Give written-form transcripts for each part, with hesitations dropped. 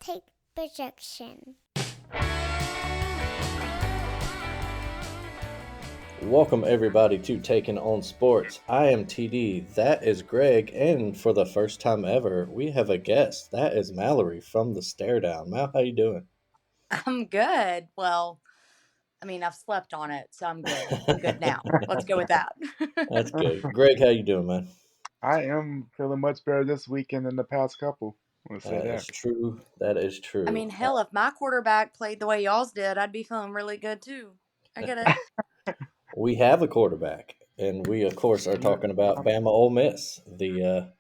take projection. Welcome everybody to Taking on Sports. I am TD. That is Greg, and for the first time ever, we have a guest. That is Mallory from the Stare Down. Mal, how you doing? I'm good. Well, I mean, I've slept on it, so I'm good. I'm good now. Let's go with that. That's good. Greg, how you doing, man? I am feeling much better this weekend than the past couple. Let's say That is that. true. That is I true. mean, hell, if my quarterback played the way y'all's did, I'd be feeling really good too. I get it. We have a quarterback, and we of course are Yeah. talking about Bama Ole Miss, the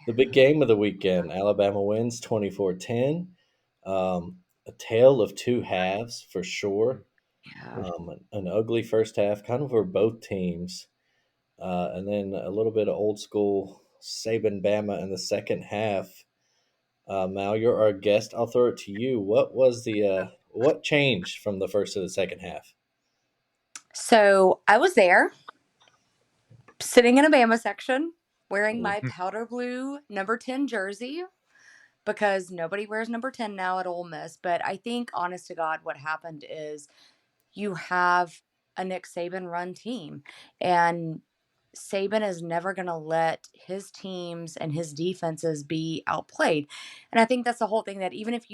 big game of the weekend. Alabama wins 24-10. A tale of two halves for sure. Yeah. An ugly first half, kind of for both teams, and then a little bit of old school Saban Bama in the second half. Mal, you're our guest. I'll throw it to you. What was what changed from the first to the second half? So I was there, sitting in a Bama section, wearing my Mhm. powder blue number 10 jersey because nobody wears number 10 now at Ole Miss. But I think, honest to God, what happened is you have a Nick Saban run team, and Saban is never going to let his teams and his defenses be outplayed. And I think that's the whole thing, that even if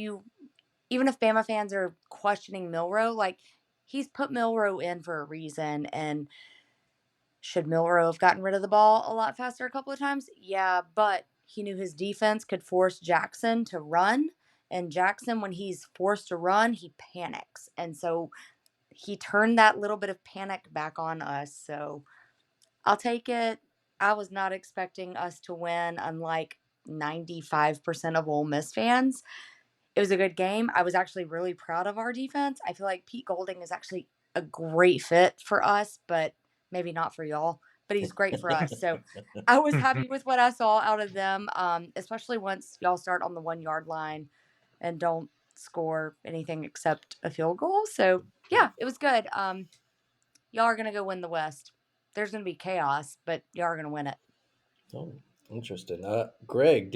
Bama fans are questioning Milroe, like, he's put Milroe in for a reason. And should Milroe have gotten rid of the ball a lot faster a couple of times? Yeah, but he knew his defense could force Jackson to run. And Jackson, when he's forced to run, he panics. And so he turned that little bit of panic back on us. So I'll take it. I was not expecting us to win, unlike 95% of Ole Miss fans. It was a good game. I was actually really proud of our defense. I feel like Pete Golding is actually a great fit for us, but maybe not for y'all. But he's great for us. So I was happy with what I saw out of them, especially once y'all start on the 1 yard line and don't score anything except a field goal. So yeah, it was good. Y'all are gonna go win the West. There's gonna be chaos, but y'all are gonna win it. Oh, interesting. Greg,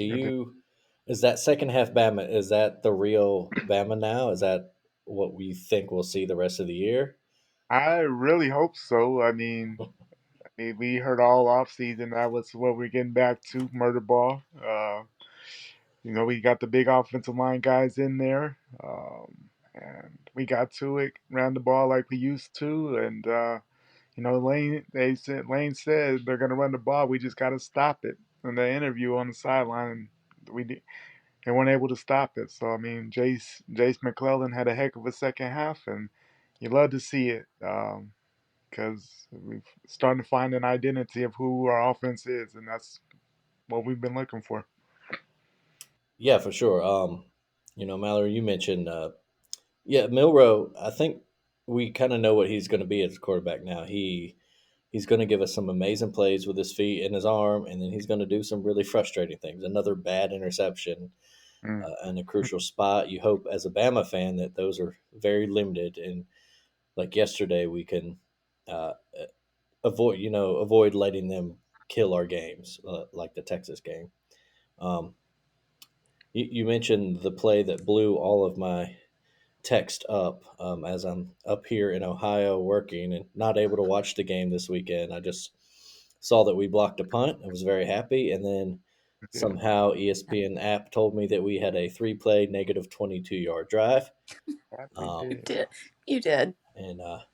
is that second half Bama? Is that the real Bama now? Is that what we think we'll see the rest of the year? I really hope so. We heard all off season that was what we're getting back to, murder ball. We got the big offensive line guys in there, and we got to it, ran the ball like we used to, and Lane said they're gonna run the ball. We just got to stop it. In the interview on the sideline, we did. They weren't able to stop it. So I mean, Jace McClellan had a heck of a second half, and you love to see it because we're starting to find an identity of who our offense is, and that's what we've been looking for. Yeah, for sure. Mallory, you mentioned, yeah, Milrow. I think we kind of know what he's going to be as a quarterback now. He's going to give us some amazing plays with his feet and his arm, and then he's going to do some really frustrating things. Another bad interception Mm. in a crucial spot. You hope as a Bama fan that those are very limited, and like yesterday, we can uh, avoid letting them kill our games, like the Texas game. Um, you mentioned the play that blew all of my text up as I'm up here in Ohio working and not able to watch the game this weekend. I just saw that we blocked a punt. I was very happy, and then Yeah. somehow ESPN app told me that we had a three-play negative 22-yard drive. That we Um, You did. did. You did. and That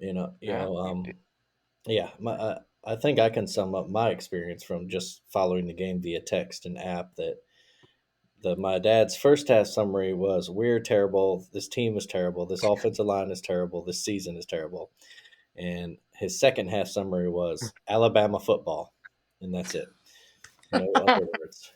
we did. yeah, I think I can sum up my experience from just following the game via text and app that my dad's first half summary was, we're terrible, this team is terrible, this offensive line is terrible, this season is terrible. And his second half summary was Alabama football. And that's it. No other words.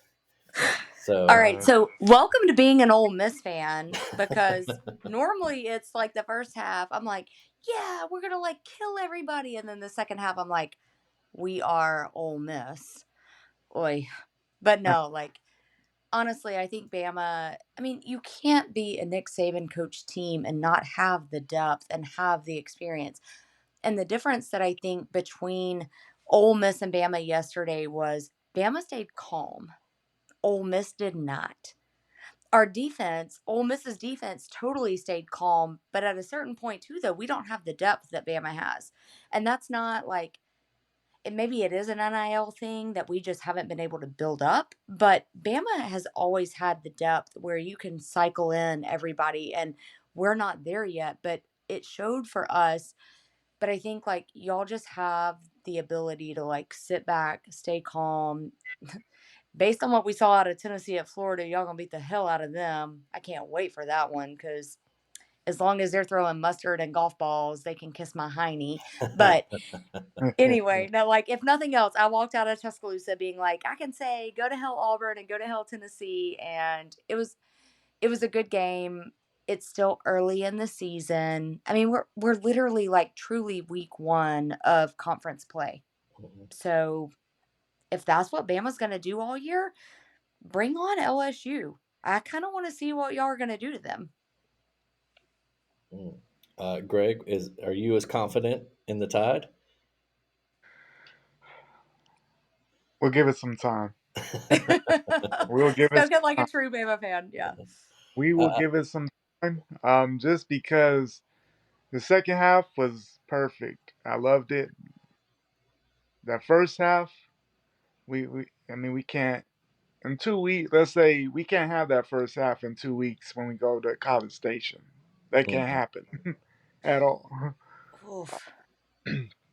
All So right, Uh, so welcome to being an Ole Miss fan, because normally it's like the first half, I'm like, yeah, we're gonna like kill everybody, and then the second half, I'm like, we are Ole Miss, oi. But no, like, honestly, I think Bama. I mean, you can't be a Nick Saban coach team and not have the depth and have the experience. And the difference that I think between Ole Miss and Bama yesterday was Bama stayed calm. Ole Miss did not. our defense, Ole Miss's defense, totally stayed calm. But at a certain point, too, though, we don't have the depth that Bama has. And that's not like, maybe it is an NIL thing that we just haven't been able to build up. But Bama has always had the depth where you can cycle in everybody. And we're not there yet, but it showed for us. But I think like y'all just have the ability to like sit back, stay calm. Based on what we saw out of Tennessee at Florida, y'all gonna beat the hell out of them. I can't wait for that one because as long as they're throwing mustard and golf balls, they can kiss my hiney. But anyway, no, like if nothing else, I walked out of Tuscaloosa being like, I can say go to hell Auburn and go to hell Tennessee, and it was a good game. It's still early in the season. I mean, we're literally like truly week 1 of conference play. So if that's what Bama's going to do all year, bring on LSU. I kind of want to see what y'all are going to do to them. Greg, are you as confident in the Tide? We'll give it some time. We'll give it Spoken like a true Bama fan. Yeah. We will give it some time. Just because the second half was perfect. I loved it. That first half, I mean, we can't in 2 weeks. Let's say we can't have that first half in 2 weeks when we go to College Station. That can't happen at all. Oof.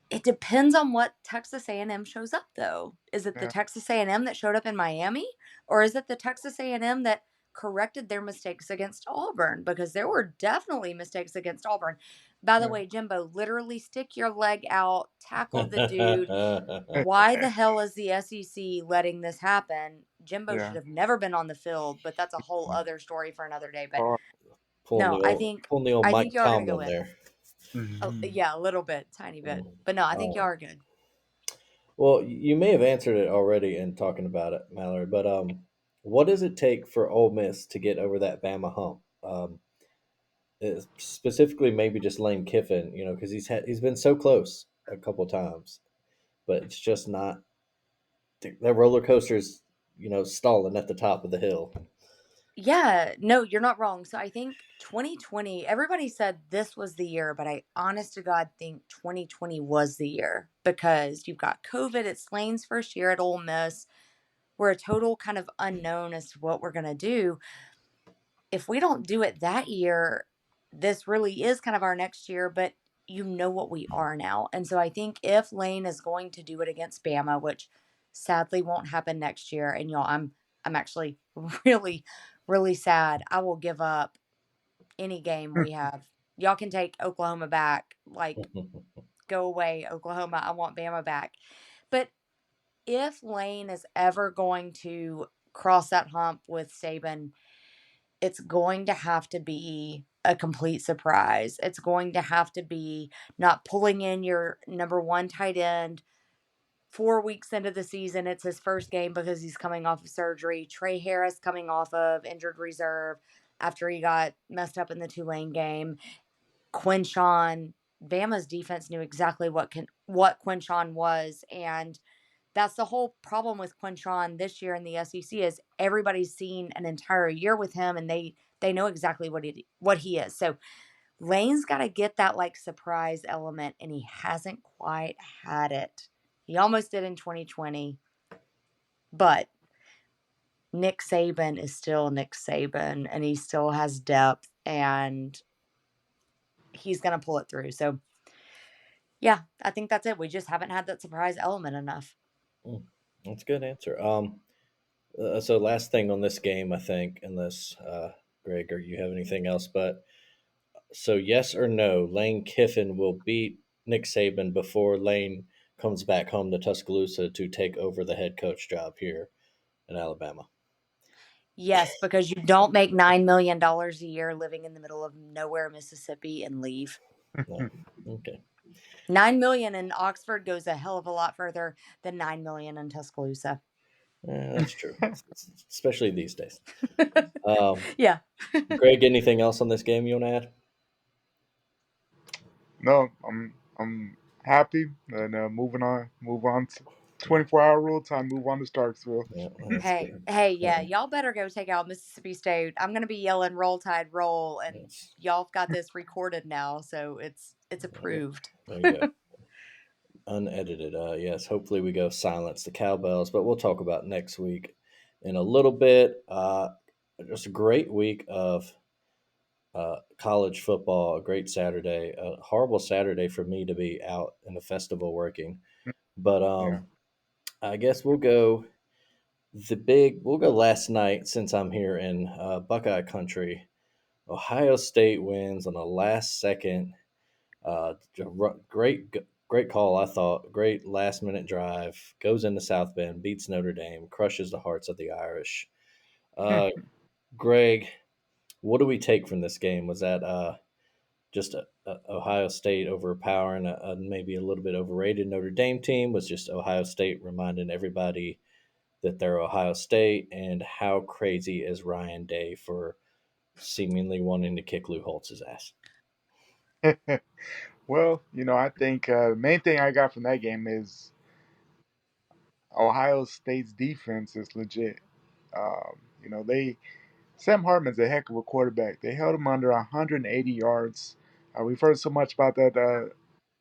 It depends on what Texas A&M shows up, though. Is it the Texas A&M that showed up in Miami, or is it the Texas A&M that corrected their mistakes against Auburn? Because there were definitely mistakes against Auburn. By the way, Jimbo, literally stick your leg out, tackle the dude. Why the hell is the SEC letting this happen? Jimbo should have never been on the field, but that's a whole other story for another day. But I think Mike y'all are gonna go Tomlin in. there. Yeah, a little bit, tiny bit. But no, I think y'all are good. Well, you may have answered it already in talking about it, Mallory. But what does it take for Ole Miss to get over that Bama hump? Specifically, maybe just Lane Kiffin, because he's been so close a couple times, but it's just not. That roller coaster's stalling at the top of the hill. Yeah, no, you're not wrong. So I think 2020, everybody said this was the year, but I honest to God think 2020 was the year because you've got COVID. It's Lane's first year at Ole Miss. We're a total kind of unknown as to what we're going to do. If we don't do it that year, this really is kind of our next year, but you know what we are now. And so I think if Lane is going to do it against Bama, which sadly won't happen next year, and y'all, I'm actually really, really sad. I will give up any game we have. Y'all can take Oklahoma back. Like, go away, Oklahoma. I want Bama back. But if Lane is ever going to cross that hump with Saban, it's going to have to be a complete surprise. It's going to have to be not pulling in your number 1 tight end 4 weeks into the season. It's his first game because he's coming off of surgery. Trey Harris coming off of injured reserve after he got messed up in the Tulane game. Quinshon, Bama's defense knew exactly what Quinshon was, and that's the whole problem with Quinshon this year in the SEC is everybody's seen an entire year with him, and they know exactly what he is. So Lane's got to get that like surprise element, and he hasn't quite had it. He almost did in 2020, but Nick Saban is still Nick Saban, and he still has depth, and he's going to pull it through. So, yeah, I think that's it. We just haven't had that surprise element enough. That's a good answer. So last thing on this game, I think, unless Greg or you have anything else, but so yes or no, Lane Kiffin will beat Nick Saban before Lane comes back home to Tuscaloosa to take over the head coach job here in Alabama. Yes, because you don't make $9 million a year living in the middle of nowhere, Mississippi, and leave. No. Okay. $9 million in Oxford goes a hell of a lot further than $9 million in Tuscaloosa. That's true, especially these days. Yeah. Greg, anything else on this game you want to add? No, I'm happy and move on Yeah, 24-hour rule time. Move on to Starksville. yeah, that's Hey, good. hey, Yeah, yeah, y'all better go take out Mississippi State. I'm gonna be yelling "Roll Tide, roll," and that's, y'all have got this recorded now, so it's yeah, approved. there you go. Unedited. Yes, hopefully we go silence the cowbells, but we'll talk about next week in a little bit. Just a great week of college football, a great Saturday. A horrible Saturday for me to be out in the festival working, but Yeah. I guess we'll go last night since I'm here in Buckeye country. Ohio State wins on a last second. Great call, I thought. Great last minute drive. Goes into South Bend, beats Notre Dame, crushes the hearts of the Irish. Uh, Greg, what do we take from this game? Was that just Ohio State overpowering a maybe a little bit overrated Notre Dame team? Was just Ohio State reminding everybody that they're Ohio State? And how crazy is Ryan Day for seemingly wanting to kick Lou Holtz's ass? Well, I think the main thing I got from that game is Ohio State's defense is legit. They Sam Hartman's a heck of a quarterback. They held him under 180 yards. We've heard so much about that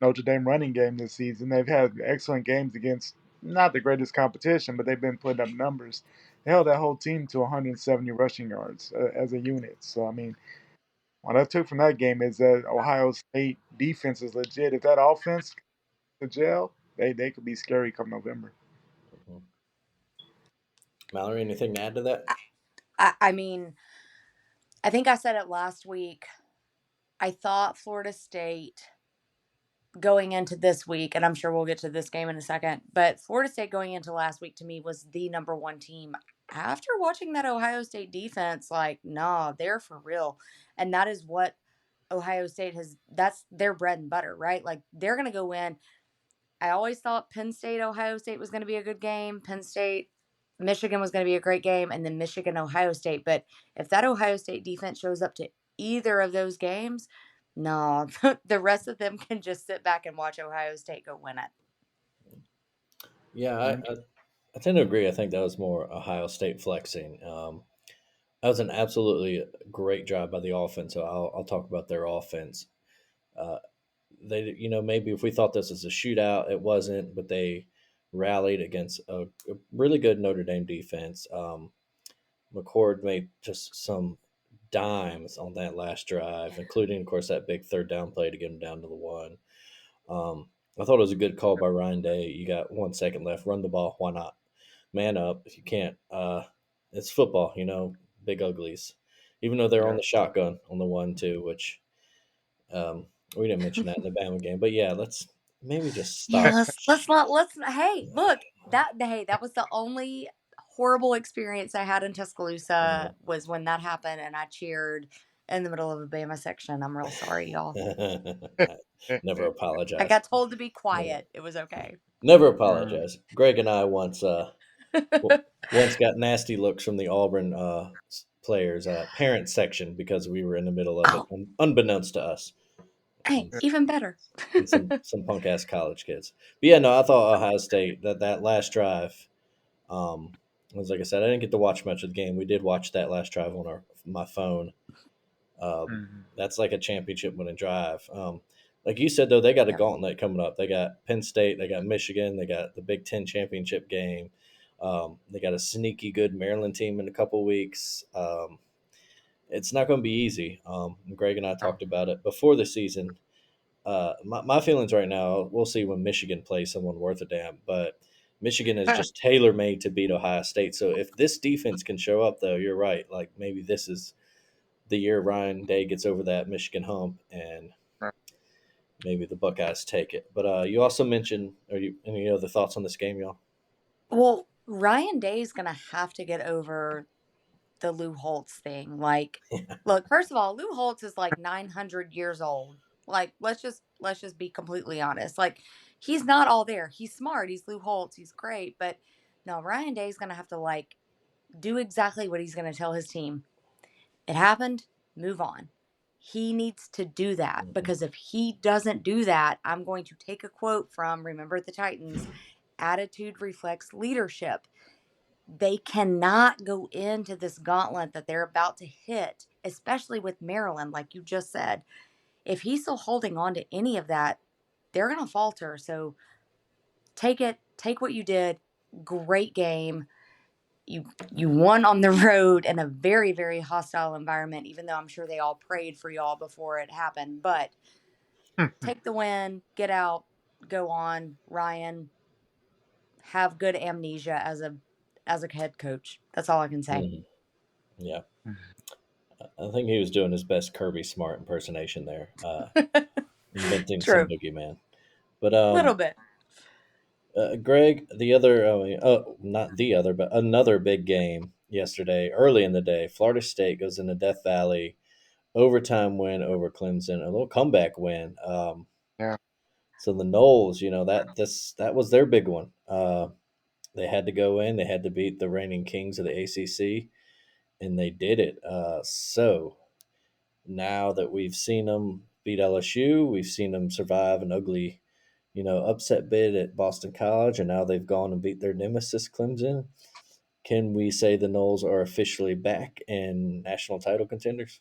Notre Dame running game this season. They've had excellent games against not the greatest competition, but they've been putting up numbers. They held that whole team to 170 rushing yards as a unit. So, I mean, what I took from that game is that Ohio State defense is legit. If that offense to jail, they could be scary come November. Mhm. Mallory, anything to add to that? I mean, I think I said it last week. I thought Florida State going into this week, and I'm sure we'll get to this game in a second, but Florida State going into last week to me was the number one team. After watching that Ohio State defense, like, nah, they're for real. And that is what Ohio State has, that's their bread and butter, right? Like, they're going to go in. I always thought Penn State, Ohio State was going to be a good game. Penn State, Michigan was going to be a great game, and then Michigan, Ohio State. But if that Ohio State defense shows up to either of those games, no, the rest of them can just sit back and watch Ohio State go win it. Yeah, Mm. I tend to agree. I think that was more Ohio State flexing. That was an absolutely great job by the offense. So I'll talk about their offense. Uh, maybe if we thought this was a shootout, it wasn't, but they rallied against a really good Notre Dame defense. McCord made just some dimes on that last drive, including, of course, that big third down play to get him down to the one. I thought it was a good call by Ryan Day. You got 1 second left, run the ball. Why not? Man up if you can't. It's football, big uglies. Even though they're on Yeah. the shotgun on the 1-2, which we didn't mention that in the Bama game. But yeah, let's maybe just Yeah, stop. hey, look, that was the only horrible experience I had in Tuscaloosa was when that happened and I cheered in the middle of a Bama section. I'm real sorry, y'all. Never I apologize. got told to be Yeah. quiet. It was okay. Never Mm. apologize. Greg and I once got nasty looks from the Auburn players parent section because we were in the middle of it, Oh, unbeknownst to us, hey, even better. and some punk ass college kids. But yeah, no, I thought Ohio State that last drive. Was like I said, I didn't get to watch much of the game. We did watch that last drive on my phone. Mhm. That's like a championship winning drive. Like you said, though, they got a Yeah. gauntlet coming up. They got Penn State, they got Michigan, they got the Big Ten championship game. They got a sneaky good Maryland team in a couple weeks. It's not going to be easy. Greg and I Oh. talked about it before the season. My feelings right now, we'll see when Michigan plays someone worth a damn, but Michigan is just tailor made to beat Ohio State. So if this defense can show up, though, you're right. Like maybe this is the year Ryan Day gets over that Michigan hump, and Right. maybe the Buckeyes take it. But you also mentioned, are you any other thoughts on this game, y'all? Well, Ryan Day is gonna have to get over the Lou Holtz thing. Like, look, first of all, Lou Holtz is like 900 years old. Like, let's just be completely honest. Like, he's not all there. He's smart. He's Lou Holtz. He's great. But no, Ryan Day's gonna have to like do exactly what he's gonna tell his team. It happened. Move on. He needs to do that Mhm. because if he doesn't do that, I'm going to take a quote from Remember the Titans attitude reflects leadership. They cannot go into this gauntlet that they're about to hit, especially with Maryland, like you just said. If he's still holding on to any of that, they're going to falter. So take what you did. Great game. You won on the road in a very, very hostile environment, even though I'm sure they all prayed for y'all before it happened. But take the win, get out, go on, Ryan. Have good amnesia as a head coach. That's all I can say. Mhm. Yeah, I think he was doing his best Kirby Smart impersonation there, inventing some True. boogeyman. But Little bit. Greg, the other, not the other, but another big game yesterday, early in the day. Florida State goes into Death Valley, overtime win over Clemson, a little comeback win. Yeah. So the Knowles, that was their big one. They had to go in, they had to beat the reigning kings of the ACC, and they did it. So now that we've seen them beat LSU, we've seen them survive an ugly, upset bid at Boston College, and now they've gone and beat their nemesis Clemson. Can we say the Knowles are officially back and national title contenders?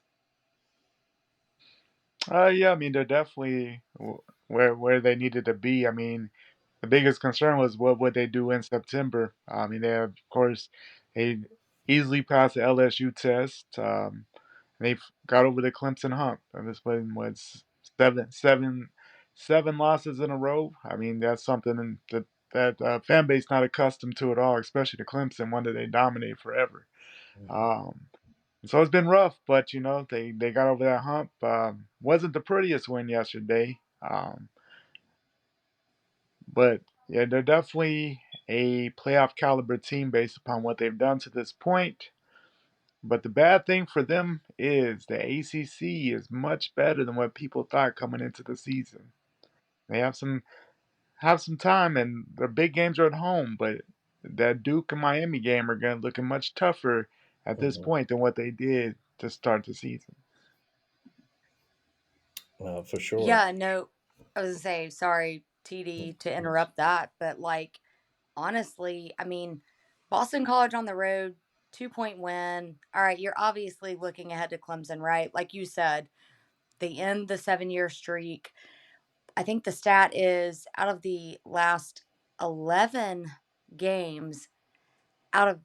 Yeah, I mean, they're definitely where they needed to be. I mean, the biggest concern was what would they do in September. I mean, of course, they easily passed the LSU test. They've got over the Clemson hump. And this one was seven losses in a row. I mean, that's something that fan base not accustomed to at all, especially the Clemson one that they dominate forever. Um, so it's been rough, but they got over that hump. Wasn't the prettiest win yesterday, but yeah, they're definitely a playoff caliber team based upon what they've done to this point. But the bad thing for them is the ACC is much better than what people thought coming into the season. They have some time, and their big games are at home. But that Duke and Miami game are going to looking much tougher at this Mhm. point than what they did to start the season. For sure. Yeah, no, I was gonna say, sorry, TD, to interrupt that, but like, honestly, I mean, Boston College on the road, 2-point win. All right, you're obviously looking ahead to Clemson, right? Like you said, they end the 7-year streak. I think the stat is out of the last 11 games, out of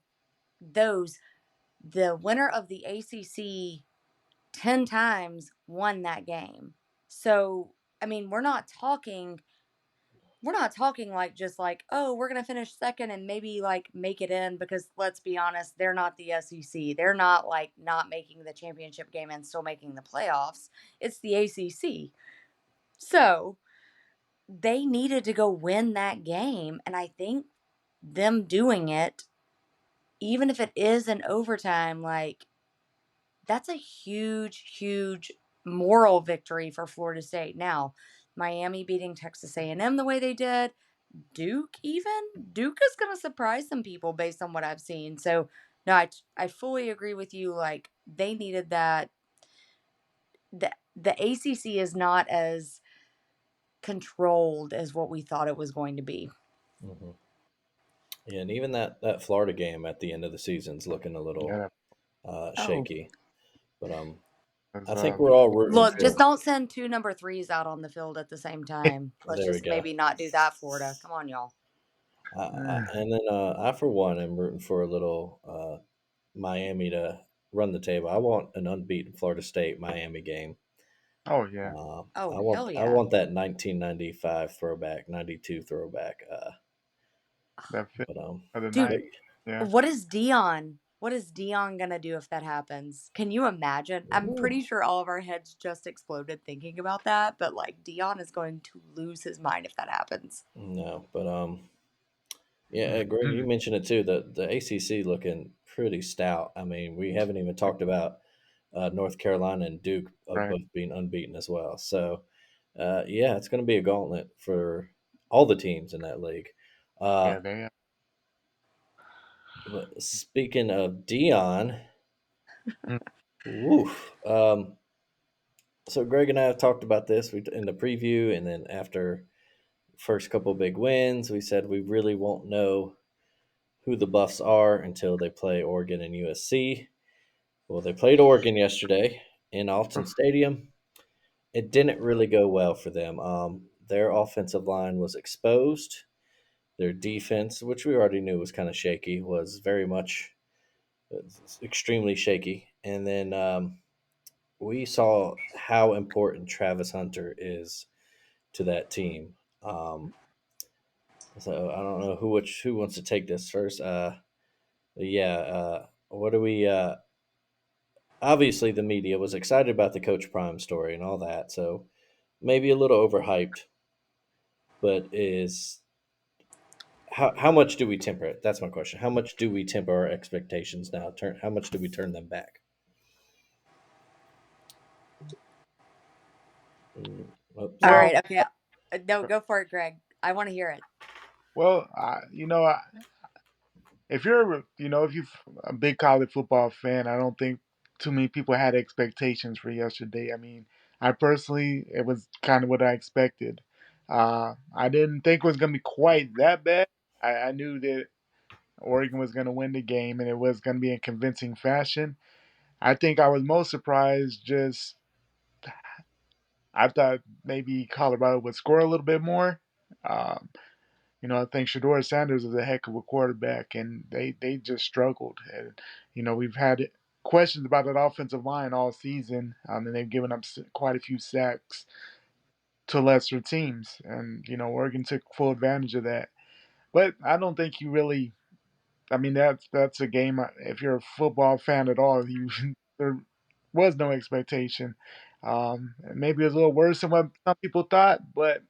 those, the winner of the ACC 10 times won that game. So, I mean, we're not talking like just like, oh, we're going to finish second and maybe like make it in, because let's be honest, they're not the SEC. They're not like not making the championship game and still making the playoffs. It's the ACC. So, they needed to go win that game, and I think them doing it, even if it is in overtime, like, that's a huge, huge moral victory for Florida State. Now, Miami beating Texas A&M the way they did, Duke is going to surprise some people based on what I've seen. So, no, I fully agree with you. Like, they needed that. The ACC is not as controlled as what we thought it was going to be. Hmm. Yeah, and even that Florida game at the end of the season's looking a little Yeah, Oh, shaky. But that I was, think we're all rooting look, for. just don't send two number threes out on the field at the same time. Let's There we just go. maybe not do that, Florida. Come on, y'all. And then I, for one, am rooting for a little Miami to run the table. I want an unbeaten Florida State Miami game. oh yeah, Oh, I hell want I yeah. want that 1995 throwback, 92 throwback. that fit But of the Dude, night. but Yeah. what is Dion gonna do if that happens? Can you imagine? I'm ooh, pretty sure all of our heads just exploded thinking about that, but like Dion is going to lose his mind if that happens. no, but yeah, Greg, you Mhm. mentioned it too. The ACC looking pretty stout. I mean, we haven't even talked about North Carolina and Duke Right. both being unbeaten as well. So yeah, it's going to be a gauntlet for all the teams in that league. Uh, Yeah, they. but speaking of Dion, Mm. woof. So Greg and I have talked about this in the preview, and then after first couple big wins. We said we really won't know who the Buffs are until they play Oregon and USC. Well, they played Oregon yesterday in Alton Stadium. It didn't really go well for them. Their offensive line was exposed. Their defense, which we already knew was kind of shaky, was very much extremely shaky. And then we saw how important Travis Hunter is to that team. So I don't know who wants to take this first. Yeah. What do we? Obviously, the media was excited about the Coach Prime story and all that, so maybe a little overhyped. But is how much do we temper it? That's my question. How much do we temper our expectations now? How much do we turn them back? All Well, right. Okay. No, go for it, Greg. I want to hear it. well, if you're, if you're a big college football fan, I don't think too many people had expectations for yesterday. I mean, I personally, it was kind of what I expected. I didn't think it was going to be quite that bad. I knew that Oregon was going to win the game and it was going to be in convincing fashion. I think I was most surprised just I thought maybe Colorado would score a little bit more. Um, I think Shador Sanders is a heck of a quarterback, and they just struggled. And we've had questions about that offensive line all season, and they've given up quite a few sacks to lesser teams, and Oregon took full advantage of that. But I don't think you really. I mean, that's a game. If you're a football fan at all, you there was no expectation. Maybe it was a little worse than what some people thought, but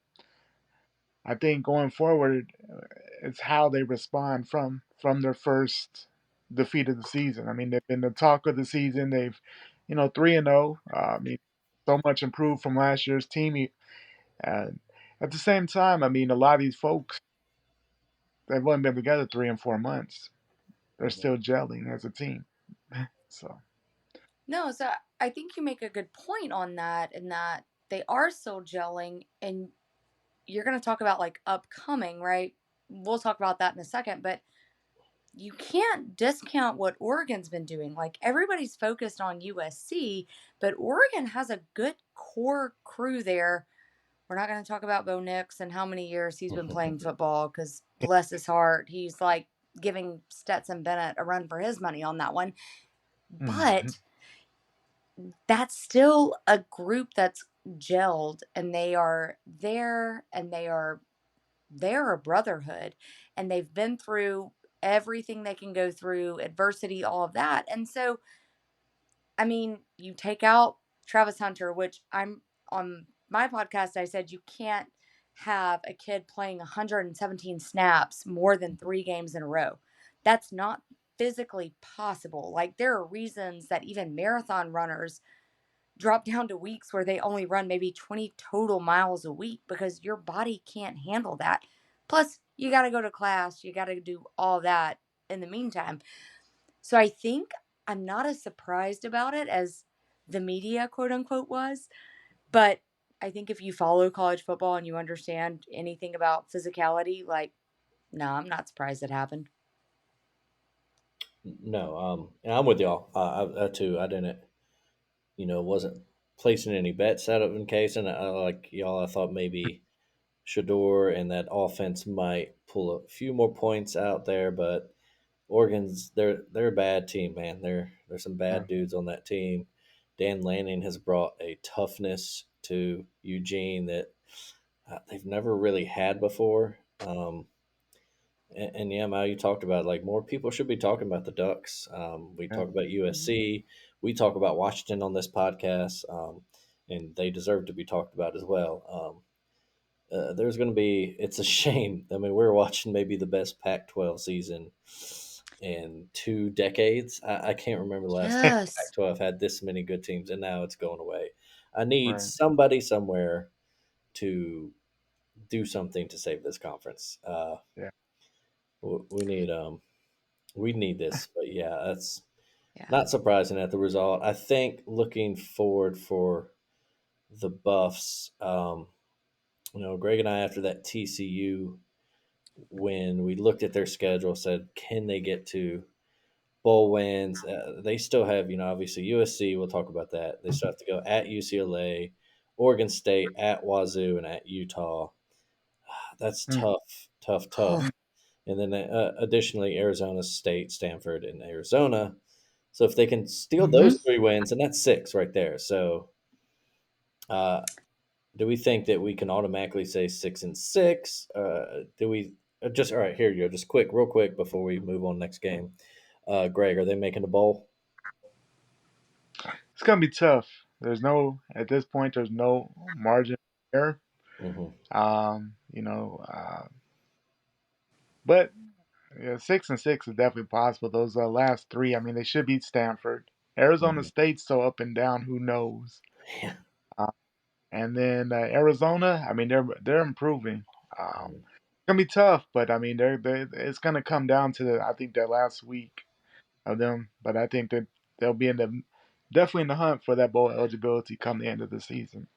I think going forward, it's how they respond from their first defeat of the season. I mean, they've been the talk of the season. They've, 3-0. I mean, so much improved from last year's team. And at the same time, I mean, a lot of these folks they've only been together 3 and 4 months. They're still gelling as a team. So No, so I think you make a good point on that, in that they are still gelling, and you're going to talk about like upcoming, right? We'll talk about that in a second, but you can't discount what Oregon's been doing. Like, everybody's focused on USC, but Oregon has a good core crew there. We're not going to talk about Bo Nix and how many years he's been playing football, because bless his heart, he's like giving Stetson Bennett a run for his money on that one. mhm. But that's still a group that's gelled, and they are there, and they're a brotherhood, and they've been through everything they can go through, adversity, all of that. And so, I mean, you take out Travis Hunter, which I'm on my podcast, I said you can't have a kid playing 117 snaps more than 3 games in a row. That's not physically possible. Like, there are reasons that even marathon runners drop down to weeks where they only run maybe 20 total miles a week, because your body can't handle that. Plus, you got to go to class, you got to do all that in the meantime. So I think I'm not as surprised about it as the media, quote unquote, was. But I think if you follow college football and you understand anything about physicality, like, no, I'm not surprised it happened. No, and I'm with y'all. I too. I didn't, wasn't placing any bets out of in case, and like y'all, I thought maybe Shador and that offense might pull a few more points out there, but Oregon's they're a bad team, man. There's some Yeah. bad dudes on that team. Dan Lanning has brought a toughness to Eugene that they've never really had before. And yeah, Mal, you talked about like more people should be talking about the Ducks. We Yeah. talk about Mhm. USC. We talk about Washington on this podcast, and they deserve to be talked about as well. There's going to be. It's a shame. I mean, we're watching maybe the best Pac-12 season in 2 decades. I can't remember the last time Yes. Pac-12 had this many good teams, and now it's going away. I need Right. somebody somewhere to do something to save this conference. Yeah. We need this, but yeah, that's Yeah. not surprising at the result. I think looking forward for the Buffs, Greg and I, after that TCU win, we looked at their schedule, said, can they get to bowl wins? They still have, obviously USC. We'll talk about that. They still have to go at UCLA, Oregon State, at Wazoo, and at Utah. That's Mm. tough, tough, tough. And then additionally, Arizona State, Stanford, and Arizona. So if they can steal those 3 wins, and that's 6 right there. So do we think that we can automatically say 6-6? Do we just all right? Here you go. Just real quick before we move on next game. Greg, are they making the bowl? It's gonna be tough. At this point, there's no margin of error. You know, but yeah, 6-6 is definitely possible. Those last 3, I mean, they should beat Stanford. Arizona State's so up and down. Who knows? Yeah. And then Arizona, I mean, they're improving. It's gonna be tough, but I mean, it's gonna come down to I think that last week of them. But I think that they'll be definitely in the hunt for that bowl eligibility come the end of the season.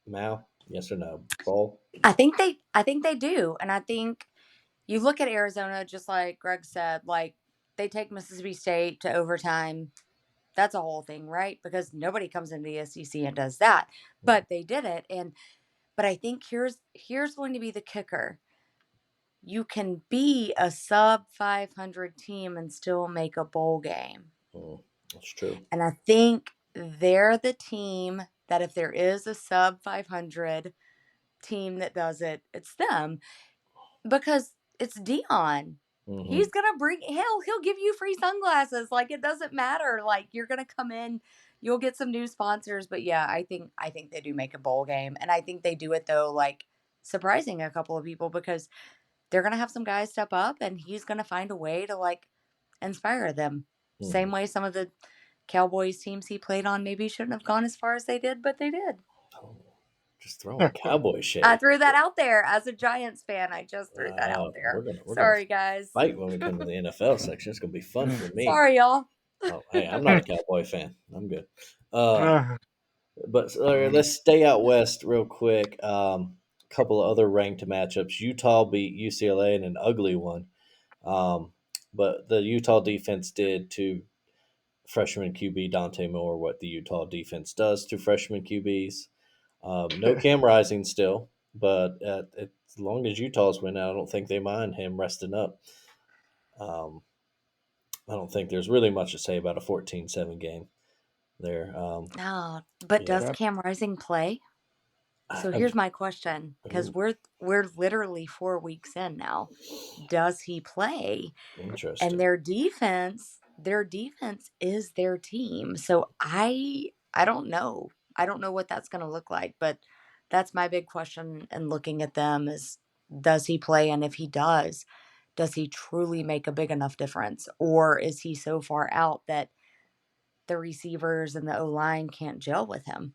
Mal, yes or no? Bowl? I think they do. And I think you look at Arizona, just like Greg said, like they take Mississippi State to overtime. That's a whole thing, right? Because nobody comes into the SEC and does that. But they did it. But I think here's going to be the kicker. You can be a sub 500 team and still make a bowl game. That's true. And I think they're the team that if there is a sub 500 team that does it, it's them. Because it's Dion. He's gonna he'll give you free sunglasses. Like it doesn't matter. Like you're gonna come in, you'll get some new sponsors. But yeah, I think they do make a bowl game. And I think they do it though, like surprising a couple of people because they're gonna have some guys step up and he's gonna find a way to like inspire them. Same way some of the Cowboys teams he played on maybe shouldn't have gone as far as they did, but they did. Just throwing Cowboy shade. I threw that out there as a Giants fan. I just threw that out there. We're Sorry, gonna guys. fight when we come to the NFL section. It's gonna be fun for me. Sorry, y'all. Oh, hey, I'm not a Cowboy fan. I'm good. But let's stay out west real quick. Couple of other ranked matchups. Utah beat UCLA in an ugly one. But the Utah defense did to freshman QB Dante Moore what the Utah defense does to freshman QBs. No Cam Rising still, but as long as Utah's winning, I don't think they mind him resting up. I don't think there's really much to say about a 14-7 game there. No, but does Cam Rising play? So here's my question, because we're literally 4 weeks in now. Does he play? Interesting. And their defense is their team. So I don't know. I don't know what that's going to look like, but that's my big question. And looking at them is, does he play? And if he does he truly make a big enough difference? Or is he so far out that the receivers and the O-line can't gel with him?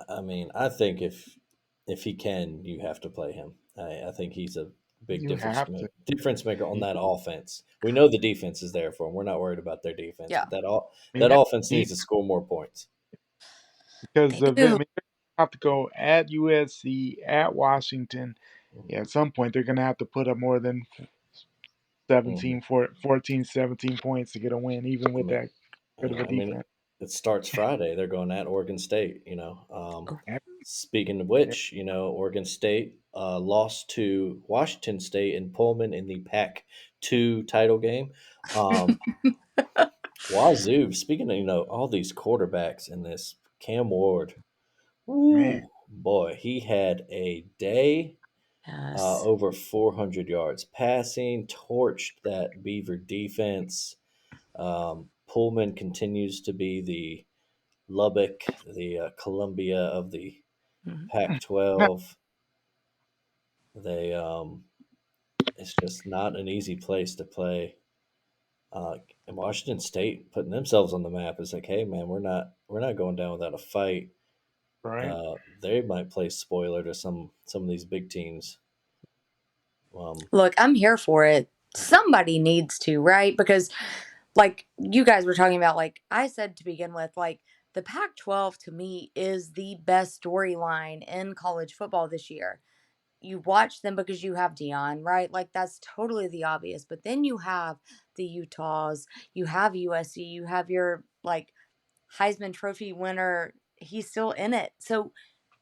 I mean, I think if he can, you have to play him. I think he's a big difference maker on that offense. We know the defense is there for him. We're not worried about their defense. Yeah. That offense needs to score more points. Because they have to go at USC, at Washington. Yeah, at some point they're going to have to put up more than 14, 17 points to get a win, even with that good of a defense. It starts Friday. They're going at Oregon State, Speaking of which, Oregon State lost to Washington State and Pullman in the Pac-2 title game. Wazoo, speaking of, all these quarterbacks in this, Cam Ward, boy, he had a day. Yes. Over 400 yards passing, torched that Beaver defense. Pullman continues to be the Lubbock, the Columbia of the Pac-12. They, it's just not an easy place to play. And Washington State putting themselves on the map is like, hey man, we're not going down without a fight. Right. They might play spoiler to some of these big teams. Look, I'm here for it. Somebody needs to, right? Because like you guys were talking about, like I said to begin with, like the Pac 12 to me is the best storyline in college football this year. You watch them because you have Dion, right? Like that's totally the obvious. But then you have the Utahs, you have USC, you have your like Heisman Trophy winner. He's still in it. So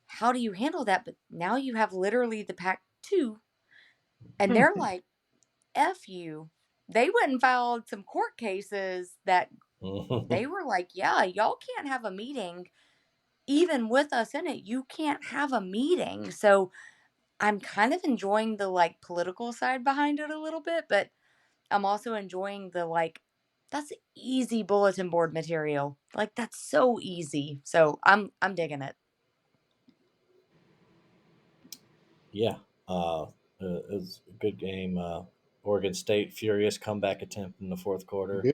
how do you handle that? But now you have literally the Pac 2, and they're like, F you. They went and filed some court cases that they were like, yeah, y'all can't have a meeting. Even with us in it, you can't have a meeting. So I'm kind of enjoying the like political side behind it a little bit, but I'm also enjoying the like that's easy bulletin board material. Like that's so easy. So I'm digging it. Yeah, it was a good game. Oregon State furious comeback attempt in the fourth quarter. Yeah,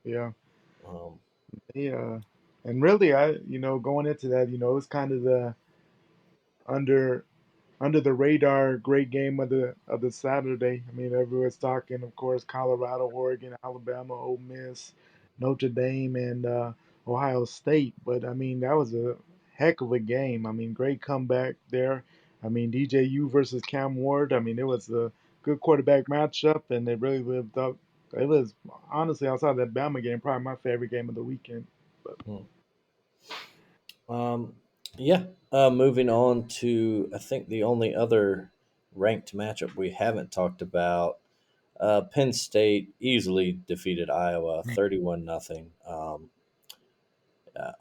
yeah, Um, yeah. And really, going into that, it was kind of the under under the radar great game of the Saturday. I mean, everyone's talking, of course, Colorado, Oregon, Alabama, Ole Miss, Notre Dame, and Ohio State. But I mean, that was a heck of a game. I mean, great comeback there. I mean, DJU versus Cam Ward. I mean, it was a good quarterback matchup, and they really lived up. It was honestly outside that Bama game, probably my favorite game of the weekend. But hmm. Um, yeah. Moving on to, I think, the only other ranked matchup we haven't talked about. Penn State easily defeated Iowa 31 nothing.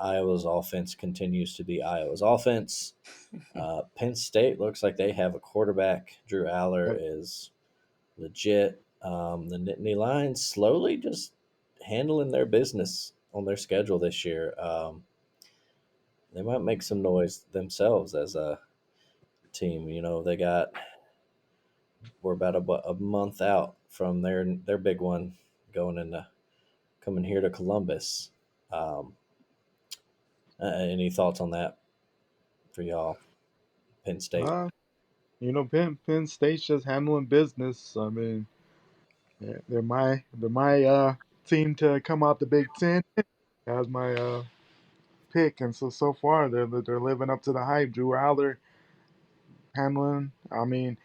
Iowa's offense continues to be Iowa's offense. Penn State looks like they have a quarterback. Drew Aller yep. is legit. The Nittany Lions slowly just handling their business on their schedule this year. They might make some noise themselves as a team. We're about a month out from their big one coming here to Columbus. Um, any thoughts on that for y'all, Penn State? uh, Penn State's just handling business. I mean, yeah, they're my team to come out the Big Ten. As my pick, and so far they're living up to the hype. Drew Aller handling. I mean,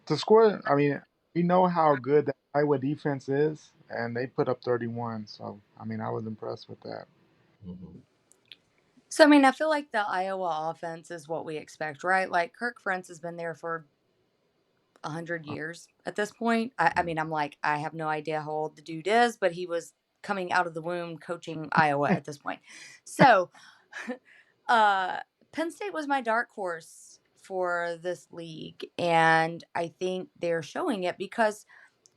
to score. I mean, we know how good the Iowa defense is, and they put up 31. So I mean, I was impressed with that. Hmm. So I mean, I feel like the Iowa offense is what we expect, right? Like Kirk Ferentz has been there for 100 years at this point. I mean, I'm like, I have no idea how old the dude is, but he was coming out of the womb coaching Iowa at this point. So, uh, Penn State was my dark horse for this league, and I think they're showing it because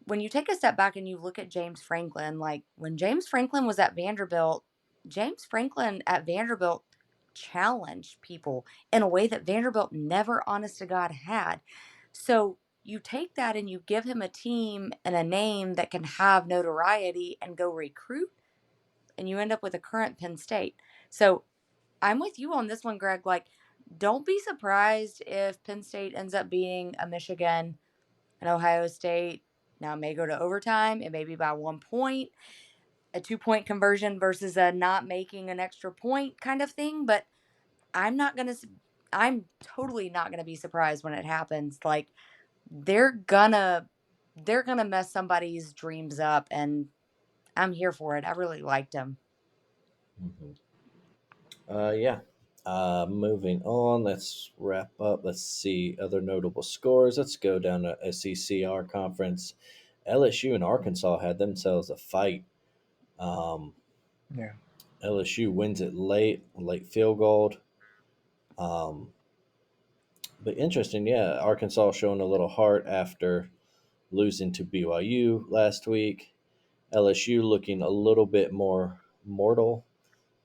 when you take a step back and you look at James Franklin, like when James Franklin was at Vanderbilt, James Franklin at Vanderbilt challenged people in a way that Vanderbilt never, honest to God, had. So you take that and you give him a team and a name that can have notoriety and go recruit, and you end up with a current Penn State. So I'm with you on this one, Greg. Like, don't be surprised if Penn State ends up being a Michigan, and Ohio State. Now it may go to overtime. It may be by 1 point, a 2 point conversion versus a not making an extra point kind of thing. But I'm not gonna. I'm totally not gonna be surprised when it happens. Like they're gonna, they're gonna mess somebody's dreams up, and I'm here for it. I really liked them. Hmm. Yeah. Moving on, let's wrap up. Let's see other notable scores. Let's go down to SECR conference. LSU and Arkansas had themselves a fight. Um, Yeah. LSU wins it late field goal. Um, but interesting, yeah. Arkansas showing a little heart after losing to BYU last week. LSU looking a little bit more mortal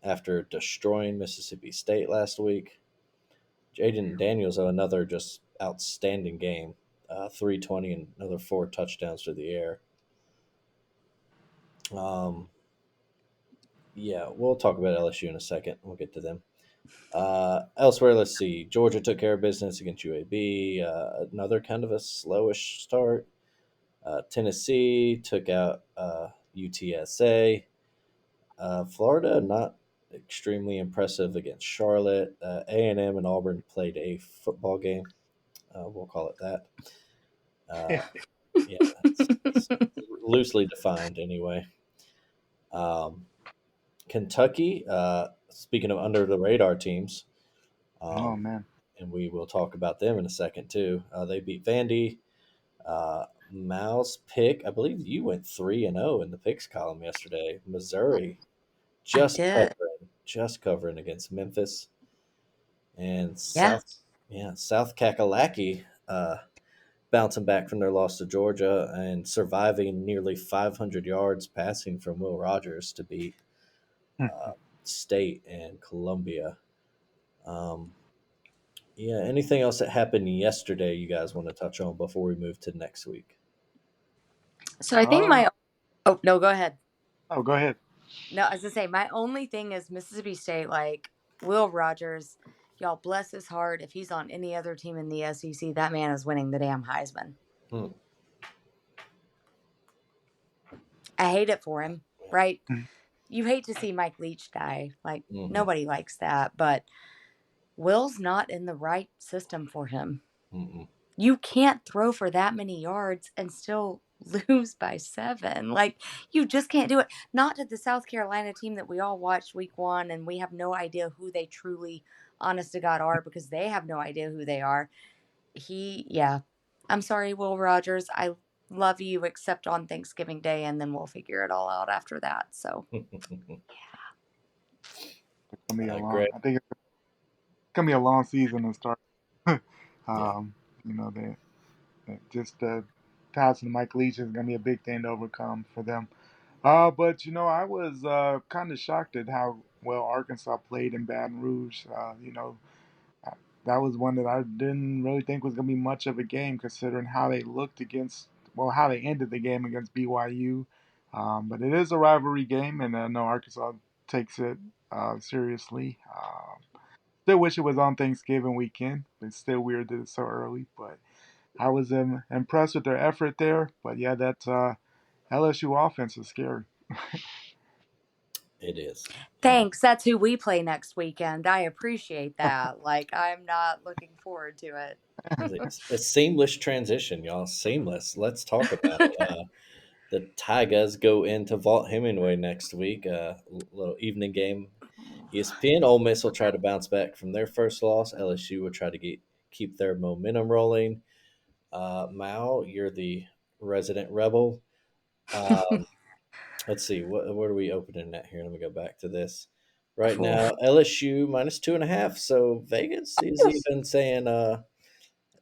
after destroying Mississippi State last week. Jaden Daniels, though, another just outstanding game. 320 and another 4 touchdowns to the air. Um, yeah, we'll talk about LSU in a second. We'll get to them. Elsewhere, let's see. Georgia took care of business against UAB. Another kind of a slowish start. Tennessee took out UTSA. Florida not extremely impressive against Charlotte. A&M and Auburn played a football game. We'll call it that. Uh, yeah, it's loosely defined anyway. Um, Kentucky, speaking of under the radar teams, Oh um, man. and we will talk about them in a second too. They beat Vandy. Mal's pick, I believe you went 3-0 in the picks column yesterday. Missouri I just did. covering against Memphis and Yeah. South Kakalaki bouncing back from their loss to Georgia and surviving nearly 500 yards passing from Will Rogers to beat uh, State and Columbia. Um, yeah, anything else that happened yesterday you guys want to touch on before we move to next week? So I think Um. oh, no, go ahead. Oh, go ahead. No, I was gonna say my only thing is Mississippi State, like Will Rogers, y'all bless his heart. If he's on any other team in the SEC, that man is winning the damn Heisman. Hmm. I hate it for him, right? Mm. You hate to see Mike Leach die. Like Mm-hmm. nobody likes that, but Will's not in the right system for him. Mm-mm. You can't throw for that many yards and still lose by 7. Like, you just can't do it. Not to the South Carolina team that we all watched week 1 and we have no idea who they truly, honest to God, are because they have no idea who they are. Yeah. I'm sorry, Will Rogers. I love you except on Thanksgiving Day, and then we'll figure it all out after that. So, It's gonna be a long. Greg, I think it's gonna be a long season to start. yeah, You know that just passing Mike Leach is gonna be a big thing to overcome for them. But I was kind of shocked at how well Arkansas played in Baton Rouge. Uh, that was one that I didn't really think was going to be much of a game, considering how they looked against, well, how they ended the game against BYU. But it is a rivalry game, and I know Arkansas takes it seriously. Still wish it was on Thanksgiving weekend. It's still weird that it's so early, but I was impressed with their effort there. But yeah, that LSU offense is scary. it is. thanks. That's who we play next weekend. I appreciate that. Like, I'm not looking forward to it. It's a seamless transition, y'all. Seamless. Let's talk about it. The Tigers go into Vaught Hemingway next week. Little evening game. ESPN. Ole Miss will try to bounce back from their first loss. LSU will try to keep their momentum rolling. Mao, you're the resident rebel. Um, let's see. What are we opening at here? Let me go back to this. Right now, LSU -2.5. So Vegas is even saying they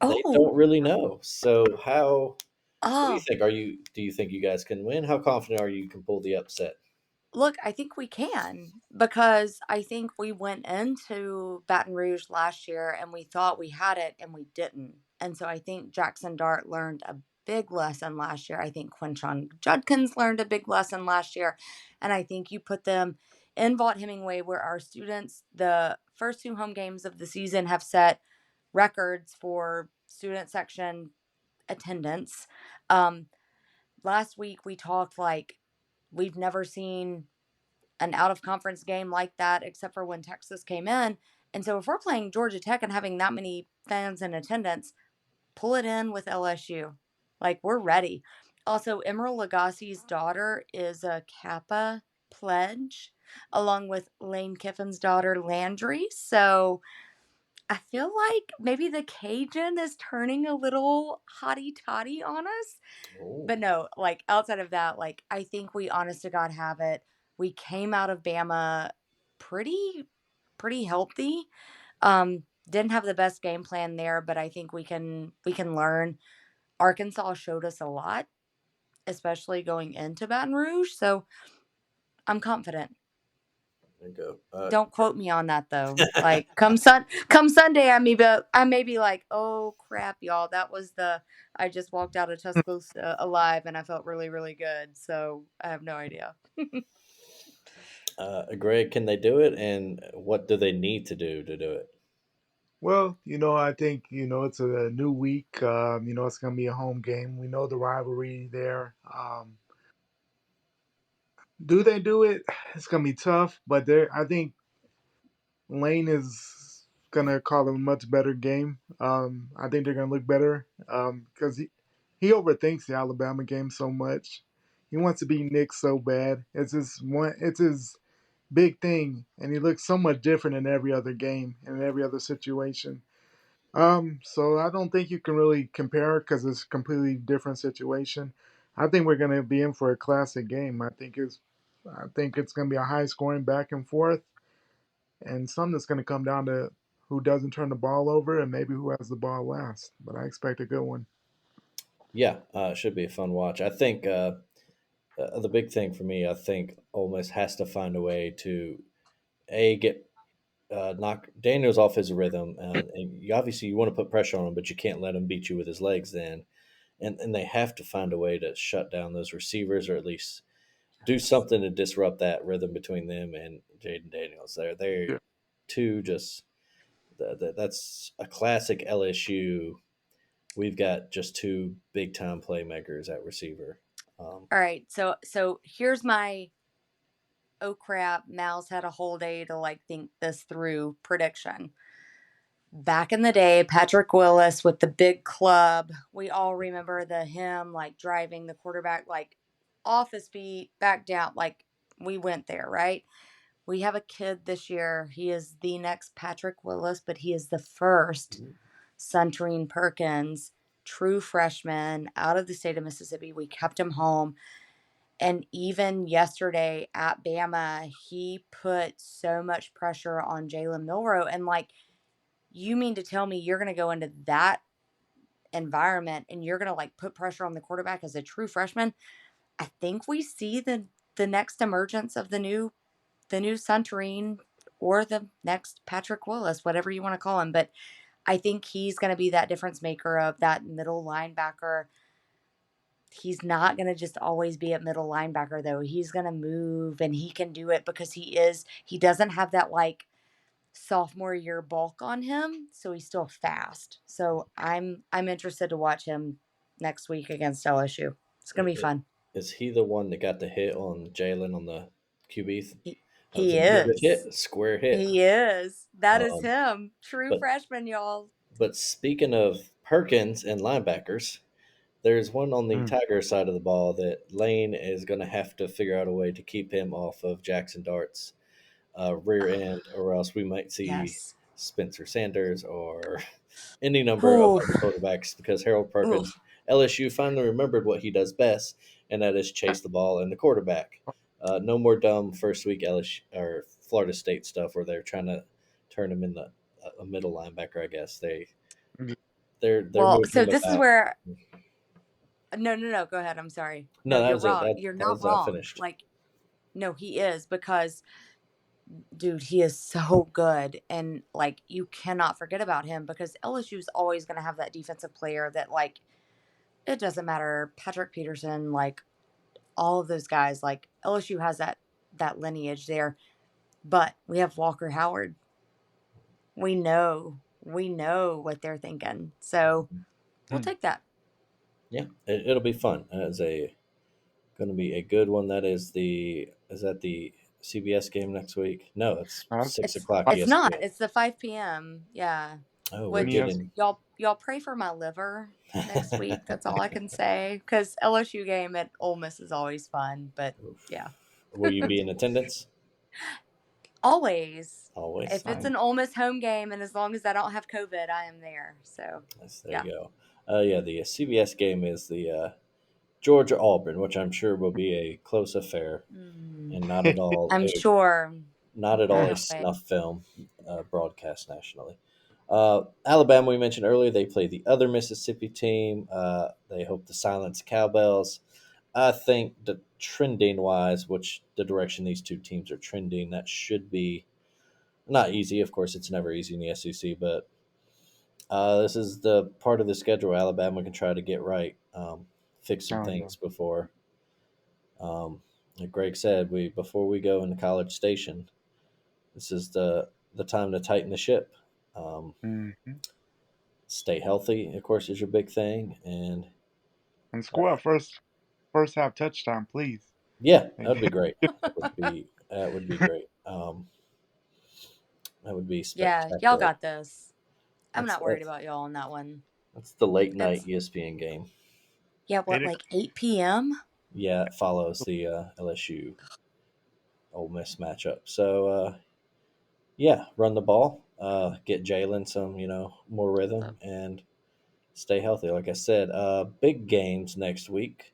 Oh, don't really know. So what do you oh, think? Do you think you guys can win? How confident are you can pull the upset? look, I think we can because I think we went into Baton Rouge last year and we thought we had it and we didn't. And so I think Jackson Dart learned a big lesson last year. I think Quinshon Judkins learned a big lesson last year. And I think you put them in Vaught Hemingway, where our students, the first 2 home games of the season, have set records for student section attendance. Um, Last week we talked like we've never seen an out of conference game like that except for when Texas came in. And so if we're playing Georgia Tech and having that many fans in attendance, pull it in with LSU. Like, we're ready. Also, Emerald Lagasse's daughter is a Kappa pledge, along with Lane Kiffin's daughter Landry. So I feel like maybe the Cajun is turning a little hotty toddy on us. Oh, But no, like outside of that, like I think we honest to God have it. We came out of Bama pretty healthy. Didn't have the best game plan there, but I think we can learn. Arkansas showed us a lot, especially going into Baton Rouge. So I'm confident. there you go. Don't quote me on that though. Like come Sunday, I may be like, oh crap, y'all. I just walked out of Tuscaloosa alive, and I felt really really good. So I have no idea. Greg, can they do it? And what do they need to do it? Well, I think, it's a new week. It's going to be a home game. We know the rivalry there. Do they do it? It's going to be tough, but I think Lane is gonna call a much better game. I think they're gonna look better because he overthinks the Alabama game so much. He wants to be Nick so bad. It's his one. It's his big thing, and he looks so much different in every other game and in every other situation. So I don't think you can really compare because it's a completely different situation. I think we're gonna be in for a classic game. I think it's gonna be a high scoring back and forth, and some that's gonna come down to who doesn't turn the ball over and maybe who has the ball last. But I expect a good one. Yeah, it should be a fun watch. I think the big thing for me, I think Ole Miss has to find a way to get knock Daniels off his rhythm, and you obviously you want to put pressure on him, but you can't let him beat you with his legs. Then, and they have to find a way to shut down those receivers, or at least do something to disrupt that rhythm between them and Jaden Daniels. They're Yeah. two just that's a classic LSU. We've got just two big time playmakers at receiver. All right. So here's my oh crap, Mal's had a whole day to like think this through prediction. Back in the day, Patrick Willis with the big club, we all remember him like driving the quarterback like off his feet, back down, like we went there, right? We have a kid this year. He is the next Patrick Willis, but he is the first Suntarine Perkins, true freshman out of the state of Mississippi. We kept him home. And even yesterday at Bama, he put so much pressure on Jalen Milroe. And like, you mean to tell me you're going to go into that environment and you're going to like put pressure on the quarterback as a true freshman? I think we see the next emergence of the new Suntarine or the next Patrick Willis, whatever you want to call him. But I think he's going to be that difference maker of that middle linebacker. He's not going to just always be at middle linebacker though. He's going to move and he can do it because he doesn't have that like sophomore year bulk on him, so he's still fast. So I'm interested to watch him next week against LSU. It's going to be fun. Is he the one that got the hit on Jalen on the QB? He, That was he a good is. hit, square hit. He is. That is Um, him. True but freshman, y'all. but speaking of Perkins and linebackers, there's one on the Mm. Tiger side of the ball that Lane is going to have to figure out a way to keep him off of Jackson Dart's rear end, or else we might see Yes. Spencer Sanders or any number of Oof. other quarterbacks because Harold Perkins, Oof. LSU finally remembered what he does best, and that is chase the ball and the quarterback. No more dumb first week LSU or Florida State stuff where they're trying to turn him into a middle linebacker. I guess they're Well, moving so him this is about. where no, go ahead. I'm sorry. No, No, that you're was it. wrong. That You're that not was wrong. finished. Like, no, he is because dude, he is so good. And like you cannot forget about him because LSU is always going to have that defensive player that like it doesn't matter. Patrick Peterson, like all of those guys, like LSU has that lineage there. But we have Walker Howard. We know what they're thinking. So we'll Mm. take that. Yeah, it'll be fun. It's going to be a good one. Is that the CBS game next week? No, it's That's 6 o'clock It's not. ESPN. It's the 5 p.m. Yeah. Oh, we're Which yes. getting y'all pray for my liver next week. That's all I can say. Because LSU game at Ole Miss is always fun. But yeah, Will you be in attendance? always. Always. If it's an Ole Miss home game, and as long as I don't have COVID, I am there. So Yes, there yeah. you go. Yeah, the CBS game is the Georgia Auburn, which I'm sure will be a close affair Mm, and not at all I'm sure. a Cannot wait. snuff film broadcast nationally. Alabama, we mentioned earlier, they play the other Mississippi team. They hope to silence cowbells. I think the trending wise, which the direction these two teams are trending, that should be not easy. Of course, it's never easy in the SEC, but this is the part of the schedule Alabama can try to get right, fix some Oh, yeah. things before. Like Greg said, before we go into College Station, this is the time to tighten the ship. Um, Mm-hmm. Stay healthy, of course, is your big thing, and And score a first half touchdown, please. yeah, that would be great. That would be great. That would be Yeah, y'all spectacular. got this. I'm That's not worried about y'all on that one. that's the late night It's ESPN game. yeah, what, It like 8 p.m.? Yeah, it follows the LSU Ole Miss matchup. So yeah, run the ball, get Jalen some more rhythm, and stay healthy. Like I said, big games next week.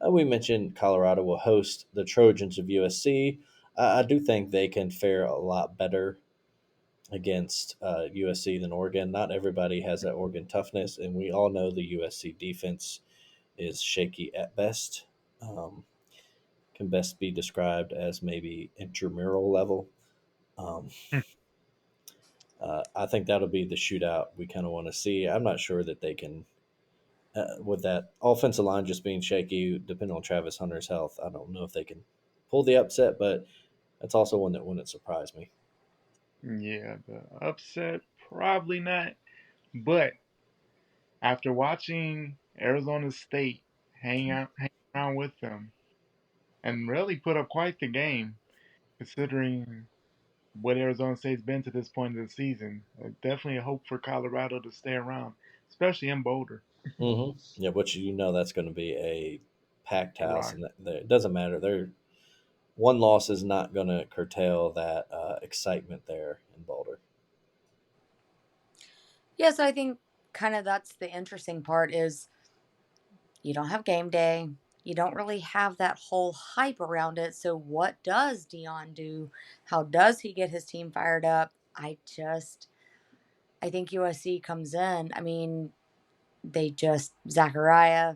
We mentioned Colorado will host the Trojans of USC. I do think they can fare a lot better against USC than Oregon. Not everybody has that Oregon toughness, and we all know the USC defense is shaky at best. Um, can best be described as maybe intramural level. Um, I think that'll be the shootout we kind of want to see. I'm not sure that they can, with that offensive line just being shaky, depending on Travis Hunter's health. I don't know if they can pull the upset, but that's also one that wouldn't surprise me. Yeah, the upset probably not. But after watching Arizona State hang around with them and really put up quite the game, considering what Arizona State's been to this point of the season, definitely a hope for Colorado to stay around, especially in Boulder. Yeah, which that's going to be a packed A house, rock. and it doesn't matter. One loss is not going to curtail that excitement there in Boulder. Yeah, so I think kind of that's the interesting part is you don't have game day. You don't really have that whole hype around it. So what does Dion do? How does he get his team fired up? I think USC comes in. I mean, they just Zachariah,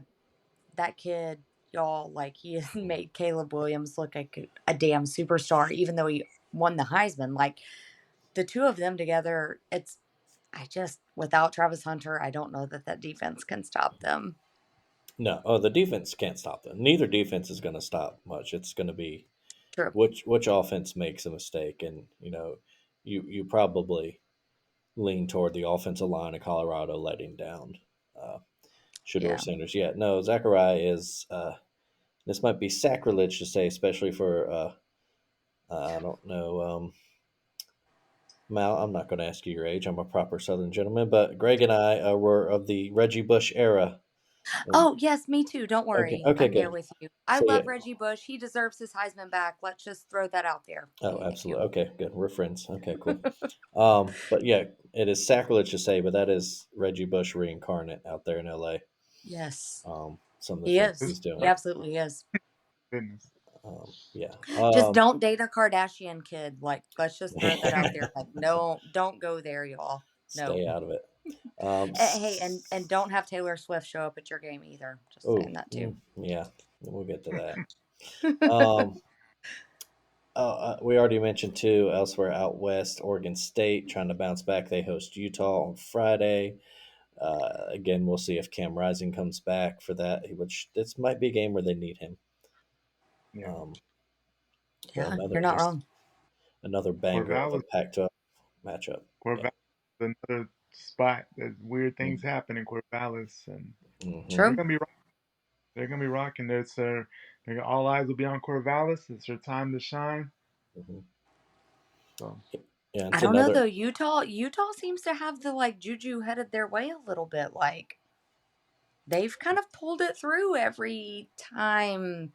that kid, y'all, like he made Caleb Williams look like a damn superstar, even though he won the Heisman. Like the two of them together, without Travis Hunter, I don't know that defense can stop them. No, the defense can't stop them. Neither defense is going to stop much. It's going to be True. which offense makes a mistake, and you probably lean toward the offensive line of Colorado letting down Shador Yeah. Sanders. Yeah, no, Zachariah is. This might be sacrilege to say, especially for I don't know. Mal, I'm not going to ask you your age. I'm a proper Southern gentleman, but Greg and I were of the Reggie Bush era. And, Oh, yes, me too. Don't okay, worry. okay, I'm there good. with you. I So yeah, love Reggie Bush. He deserves his Heisman back. Let's just throw that out there. oh, Thank you. absolutely. Okay, good. We're friends. Okay, cool. But yeah, it is sacrilege to say, but that is Reggie Bush reincarnate out there in LA. Yes, Some of the he things This is. he's He doing. absolutely is. goodness. Yeah. Just don't date a Kardashian kid. Like, let's just throw that out Yeah. there. Like, no, don't go there, y'all. No. Stay out of it. Hey, and don't have Taylor Swift show up at your game either. Just Oh, saying that too. yeah, we'll get to that. Um, we already mentioned too. Elsewhere out west, Oregon State trying to bounce back. They host Utah on Friday. Again, we'll see if Cam Rising comes back for that. Which this might be a game where they need him. Yeah. Um, but Yeah, you're not wrong. another banger of a Corvallis, Pac-12 matchup. Yeah. Corvallis is another spot that weird things Mm-hmm. happen in Corvallis, and they're True. gonna be they're gonna be rocking. All eyes will be on Corvallis. It's their time to shine. Mm-hmm. So Yeah, I it's don't know another. though. Utah seems to have the like juju headed their way a little bit. Like they've kind of pulled it through every time.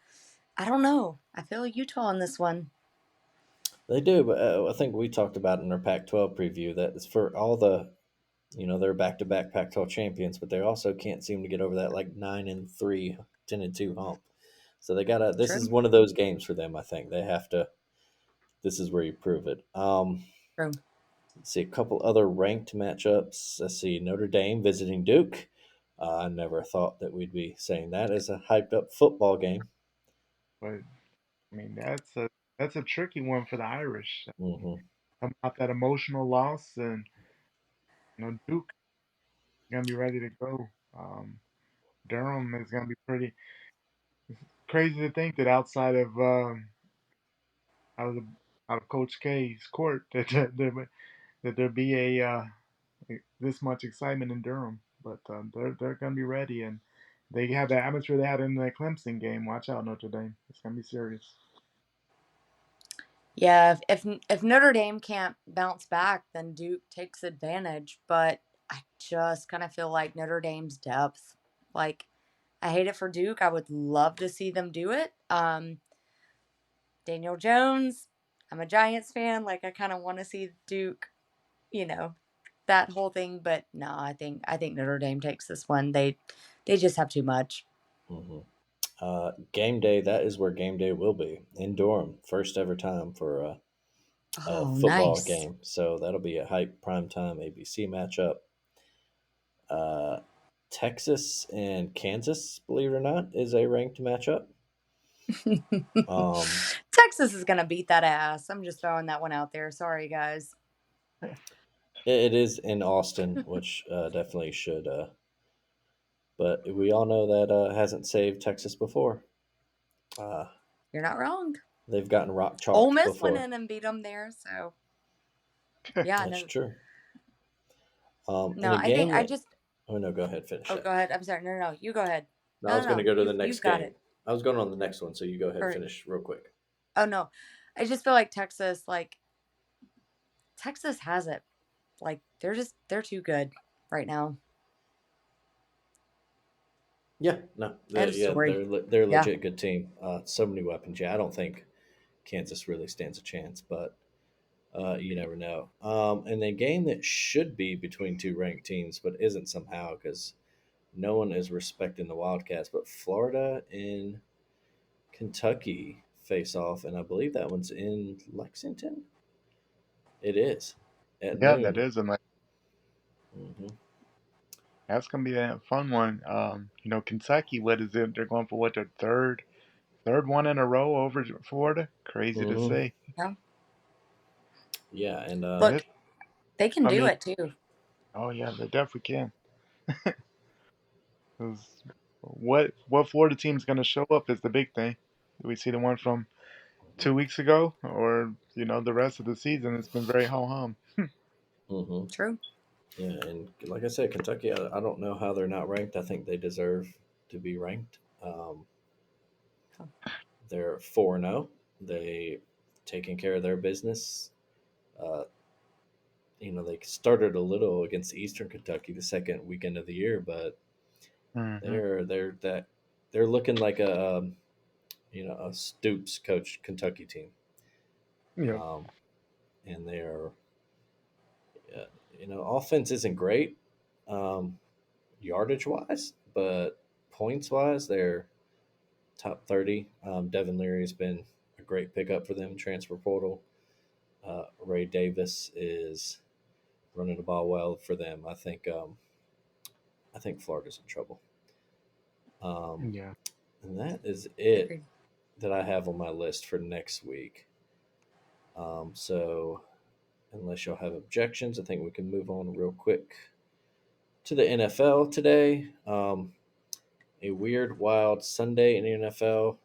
I don't know. I feel Utah on this one. They do, but I think we talked about in our Pac-12 preview that it's for all the they're back-to-back Pac-12 champions, but they also can't seem to get over that like 9-3, 10-2 hump. So they gotta. This is True. one of those games for them. I think they have to. This is where you prove it. True. Let's see a couple other ranked matchups. Let's see Notre Dame visiting Duke. I never thought that we'd be saying that as a hyped-up football game. but I mean that's a tricky one for the Irish. Hmm Coming off that emotional loss, and Duke gonna be ready to go. Durham is gonna be pretty crazy to think that out of the, out of Coach K's court that there be a this much excitement in Durham, but they're gonna be ready, and they have the atmosphere they had in the Clemson game. Watch out, Notre Dame! It's gonna be serious. Yeah, if Notre Dame can't bounce back, then Duke takes advantage. But I just kind of feel like Notre Dame's depth. Like, I hate it for Duke. I would love to see them do it. Daniel Jones. I'm a Giants fan. Like, I kind of want to see Duke, you know, that whole thing. But no, I think Notre Dame takes this one. They just have too much. Hmm. Game day, that is where game day will be in Durham. First ever time for a Oh, football nice. game. So that'll be a hype primetime ABC matchup. Uh, Texas and Kansas, believe it or not, is a ranked matchup. Um, Texas is gonna beat that ass. I'm just throwing that one out there. Sorry, guys. it is in Austin, which definitely should. But we all know that hasn't saved Texas before. Uh, You're not wrong. they've gotten rock Ole chalked Miss went before. in and beat them there. So yeah, That's no, true. In no. a I think game I that, just. oh no, go ahead, finish Oh, that. go ahead. I'm sorry. No, no, no. You go ahead. No, I No, was no, going to no. go to the You've next got game. it. I was going on the next one, so you go ahead, Or finish real quick. oh no, I just feel like Texas has it. Like they're too good right now. Yeah, no, End of story. they're a Yeah. legit good team. So many weapons. Yeah, I don't think Kansas really stands a chance, but you never know. And a game that should be between two ranked teams, but isn't somehow because no one is respecting the Wildcats. But Florida and Kentucky face off, and I believe that one's in Lexington. It is at Yeah, that noon. is, and like Hmm. that's gonna be a fun one. Kentucky, what is it? They're going for what, their third one in a row over Florida. Crazy to Hmm. say. Yeah. Yeah, and And Look, this, they can I do mean, it too. oh yeah, they definitely can. 'Cause what Florida team's gonna show up is the big thing. Do we see the one from 2 weeks ago, or the rest of the season? It's been very ho hum. hmm. True. Yeah, and like I said, Kentucky, I don't know how they're not ranked. I think they deserve to be ranked. They're 4-0. They taking care of their business. Uh, they started a little against Eastern Kentucky the second weekend of the year, but Hmm. they're looking like a Stoops coach Kentucky team, Yep. um, and they're offense isn't great, um, yardage wise, but points wise they're top 30. Devin Leary's been a great pickup for them, transfer portal. Ray Davis is running the ball well for them. I think Florida's in trouble. Um, Yeah. and that is it Agreed. that I have on my list for next week. So unless y'all have objections, I think we can move on real quick to the NFL today. A weird, wild Sunday in the NFL,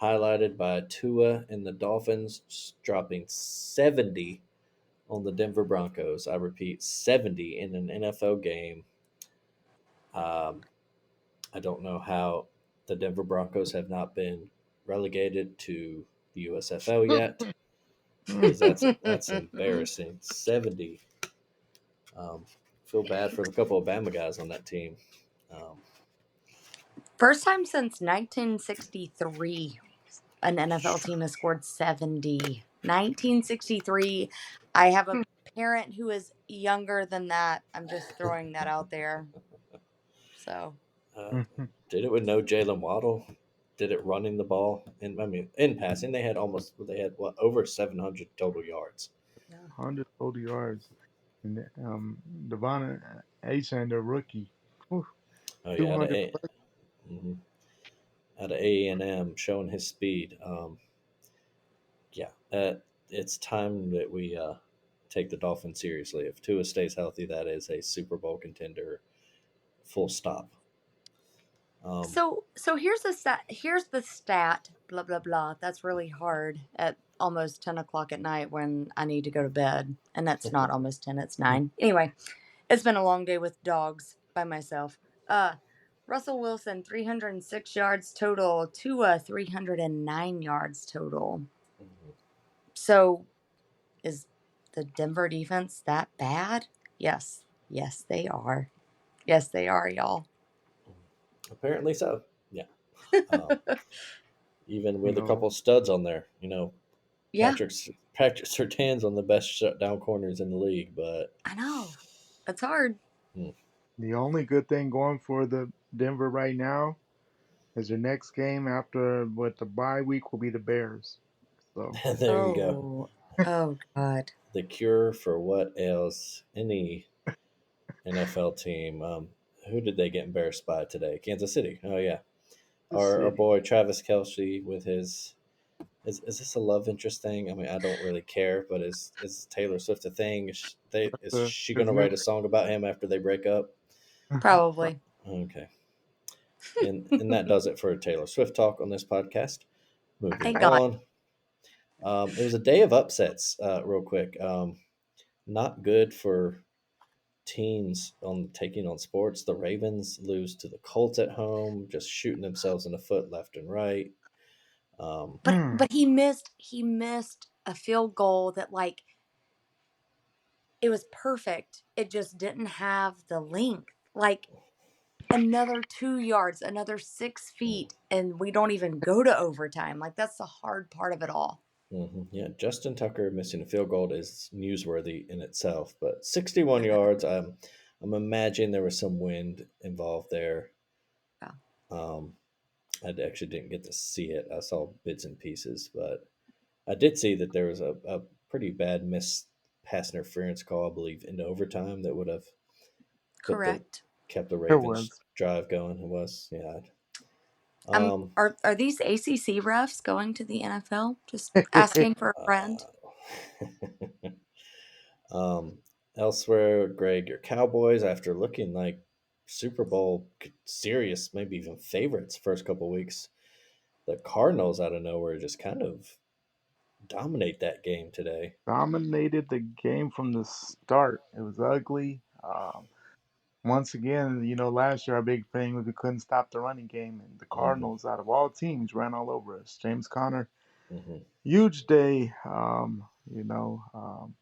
highlighted by Tua and the Dolphins dropping 70 on the Denver Broncos. I repeat, 70 in an NFL game. Um, I don't know how the Denver Broncos have not been relegated to the USFL yet, because that's embarrassing. 70. Um, feel bad for the couple of Bama guys on that team. Um, First time since 1963 an NFL team has scored 70. 1963. I have a parent who is younger than that. I'm just throwing that out there. So, uh, did it with no Jalen Waddle. Did it running the ball, and I mean in passing they had what over 700 total yards. yeah. 100 total yards. And Devon Achane, the rookie, whew, Oh yeah, 200. mhm. Out of A&M, showing his speed. Yeah, it's time that we take the Dolphins seriously. If Tua stays healthy, that is a Super Bowl contender. Full stop. Um, So here's the stat, blah blah blah. That's really hard at almost 10 o'clock at night when I need to go to bed. And that's not almost 10, it's 9. Anyway, it's been a long day with dogs by myself. Uh Russell Wilson, 306 yards total. Tua, 309 yards total. So is the Denver defense that bad? Yes. Yes, they are. Yes, they are, y'all. Apparently so. Yeah. Um, even with a No, couple studs on there, Yeah, Patrick Surtain's one of the best shutdown corners in the league, but I know. It's hard. mm, the only good thing going for the Denver right now is their next game after with the bye week will be the Bears. So there you go. Oh, oh God. The cure for what ails any NFL team. Who did they get embarrassed by today? Kansas City. Oh yeah, the our city. boy Travis Kelsey with his. Is this a love interest thing? I mean, I don't really care, but is Taylor Swift a thing? Is she His gonna new write a song about him after they break up? Probably. Okay, and that does it for Taylor Swift talk on this podcast. Moving Thank God. on. It was a day of upsets. Real quick, not good for teams on taking on sports. The Ravens lose to the Colts at home, just shooting themselves in the foot left and right. Um, But he missed a field goal that like it was perfect. It just didn't have the length. Like another 2 yards, another 6 feet, and we don't even go to overtime. Like that's the hard part of it all. yeah, Justin Tucker missing a field goal is newsworthy in itself, but 61 yards. I'm imagining there was some wind involved there. Yeah. Um, I actually didn't get to see it. I saw bits and pieces, but I did see that there was a pretty bad missed pass interference call, I believe, into overtime that would have put the Correct. kept the It Ravens was. drive going. It was, yeah. Um, Are these ACC refs going to the NFL? Just asking for a friend. uh, um, elsewhere, Greg, your Cowboys, after looking like Super Bowl serious, maybe even favorites first couple weeks, the Cardinals out of nowhere just kind of dominate that game today. Dominated the game from the start. It was ugly. Once again, last year our big thing was we couldn't stop the running game, and the Hmm. Cardinals, out of all teams, ran all over us. James Conner, Hmm. huge day. You know, um,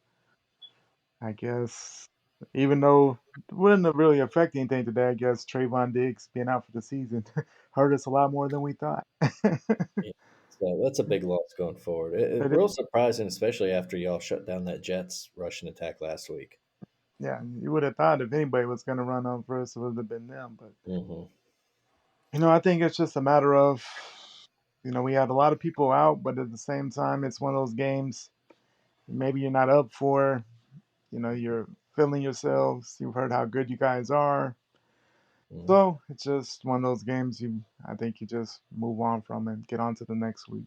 I guess even though it wouldn't have really affect anything today, I guess Trayvon Diggs being out for the season hurt us a lot more than we thought. Yeah. So that's a big loss going forward. It's But real surprising, especially after y'all shut down that Jets rushing attack last week. yeah, you would have thought if anybody was going to run on first, it would have been them. But Hmm. I think it's just a matter of, we had a lot of people out, but at the same time, it's one of those games maybe you're not up for. You're feeling yourselves. You've heard how good you guys are. Hmm. So it's just one of those games I think you just move on from and get on to the next week.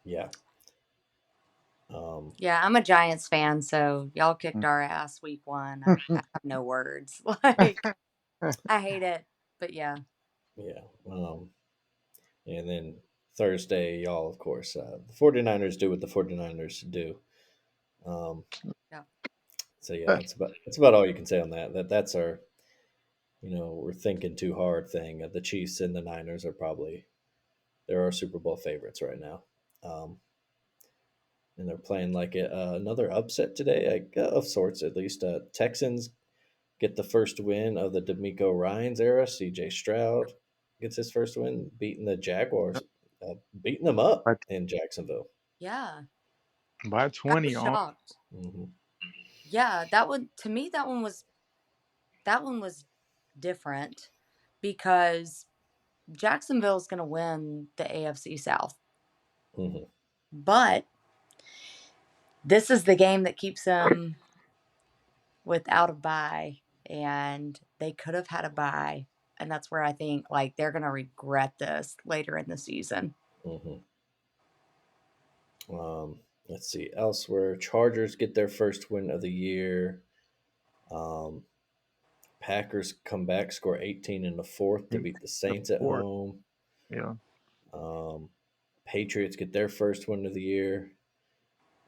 Yeah. Um, Yeah, I'm a Giants fan, so y'all kicked our ass week one. I have no words. Like I hate it, but yeah. yeah. And then Thursday, y'all, of course, the 49ers do what the 49ers do. Um, Yeah. so yeah, that's about all you can say on that. That's our, we're thinking too hard thing. The Chiefs and the Niners are probably they're our Super Bowl favorites right now. Um, and they're playing like another upset today, of sorts at least. Texans get the first win of the D'Amico Ryans era. C.J. Stroud gets his first win, beating the Jaguars, beating them up by, in Jacksonville. Yeah. by I 20 was on. shocked. Hmm. Yeah, that one to me that one was different because Jacksonville's going to win the AFC South. Hmm. But this is the game that keeps them without a bye, and they could have had a bye, and that's where I think like they're going to regret this later in the season. Hmm. Let's see. Elsewhere, Chargers get their first win of the year. Um, Packers come back, score 18 in the fourth to 8 beat the to Saints at 4. home. Yeah. Um, Patriots get their first win of the year.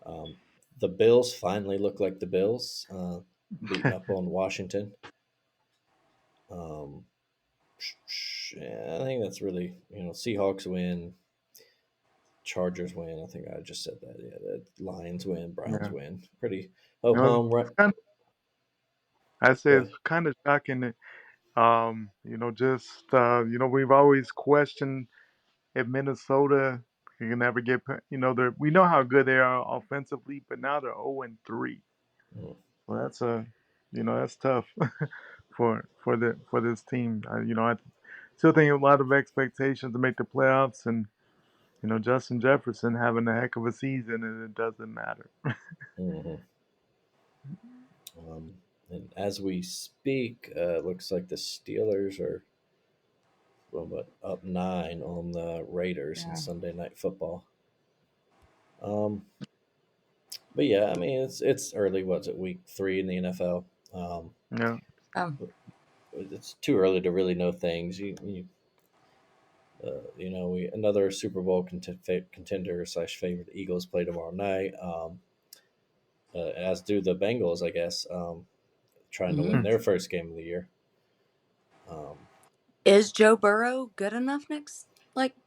Um, the Bills finally look like the Bills, beating up on Washington. Um, yeah, I think that's really, Seahawks win. Chargers win. I think I just said that. Yeah, the Lions win, Browns Yeah. win. Pretty You know, home right. it's kind of, I say Go it's ahead. kind of shocking that, just, we've always questioned if Minnesota can never get, we know how good they are offensively, but now they're 0-3. Mm, Well, that's tough for this team. I still think a lot of expectations to make the playoffs, and Justin Jefferson having a heck of a season, and it doesn't matter. mhm. Um, and as we speak, it looks like the Steelers are up 9 on the Raiders in Yeah. Sunday Night Football. Um, but yeah, I mean it's early. What's it, week 3 in the NFL? Um, Yeah, Um, it's too early to really know things. We another Super Bowl contender slash favorite Eagles play tomorrow night. As do the Bengals, I guess, trying to win mhm. their first game of the year. Um, Is Joe Burrow good enough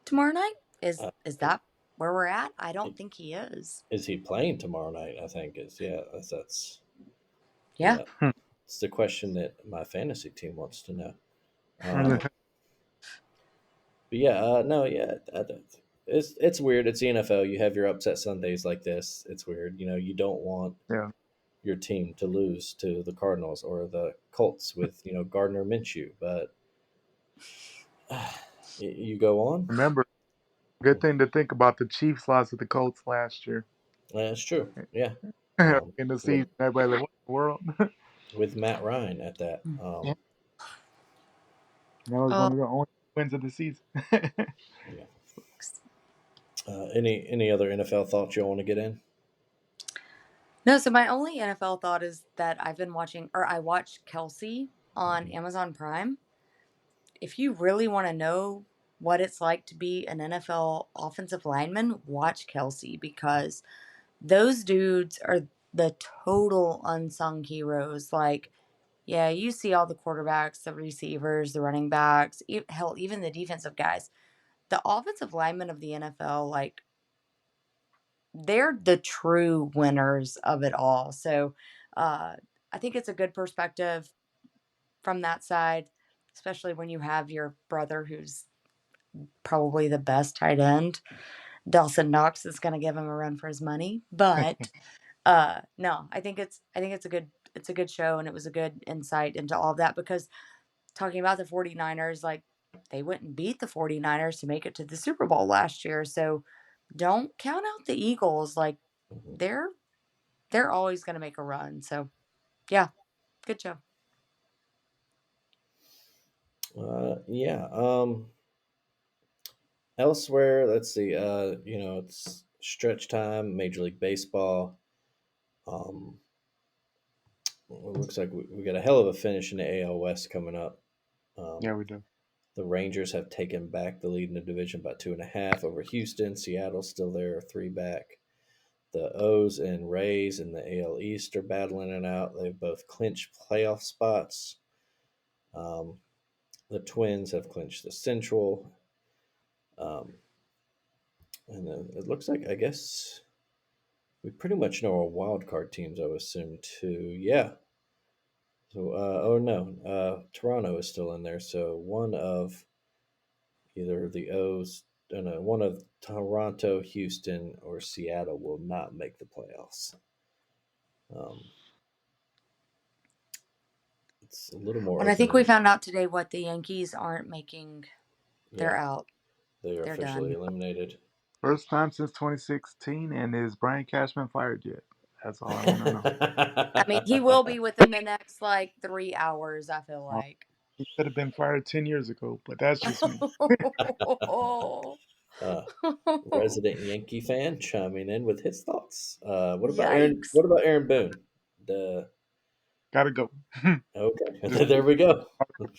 tomorrow night? uh, Is that where we're at? I don't think he is. is he playing tomorrow night? I think is yeah. That's Yeah. yeah. It's the question that my fantasy team wants to know. Um, but yeah, no, yeah. It's weird. It's the NFL. You have your upset Sundays like this. It's weird. You don't want yeah. your team to lose to the Cardinals or the Colts with Gardner Minshew, but you go on. Remember, good thing to think about the Chiefs lost to the Colts last year That's true. Yeah, in the with season. Everybody like, what in the world? Matt Ryan at that. Yeah, that was Oh, one of the only wins of the season. Yeah. Any other NFL thoughts you want to get in? no, so my only NFL thought is that I've been watching, or I watched Kelsey on Mhm. Amazon Prime. If you really want to know what it's like to be an NFL offensive lineman, watch Kelsey, because those dudes are the total unsung heroes. Like, yeah, you see all the quarterbacks, the receivers, the running backs, hell, even the defensive guys. The offensive linemen of the NFL, like, they're the true winners of it all. So I think it's a good perspective from that side, especially when you have your brother who's probably the best tight end. Dawson Knox is going to give him a run for his money, but no, I think it's a good show, and it was a good insight into all of that, because talking about the 49ers, like, they went and beat the 49ers to make it to the Super Bowl last year. So don't count out the Eagles. Like, Mhm. they're always going to make a run. So yeah, good show. Yeah. Elsewhere, let's see. It's stretch time. Major League Baseball. Um, it looks like we got a hell of a finish in the AL West coming up. Um, Yeah, we do. the Rangers have taken back the lead in the division by 2.5 over Houston. Seattle's still there, 3 back. The O's and Rays in the AL East are battling it out. They've both clinched playoff spots. Um, the Twins have clinched the Central. Um, and then it looks like, I guess, we pretty much know our wild card teams, I would assume, too. Yeah. So, oh no, Toronto is still in there. So one of either the O's, no, one of Toronto, Houston, or Seattle will not make the playoffs. Um, it's a little more And I open think we than found out today what the Yankees aren't making. yeah. They're out. They are They're officially done. eliminated. First time since 2016, and is Brian Cashman fired yet? That's all I want to know. I mean, he will be within the next like 3 hours, I feel Uh, like. He could have been fired 10 years ago, but that's just me. uh, Resident Yankee fan chiming in with his thoughts. What about Aaron? Yikes. What about Aaron Boone? The Gotta go. Okay, Just there we go. gotta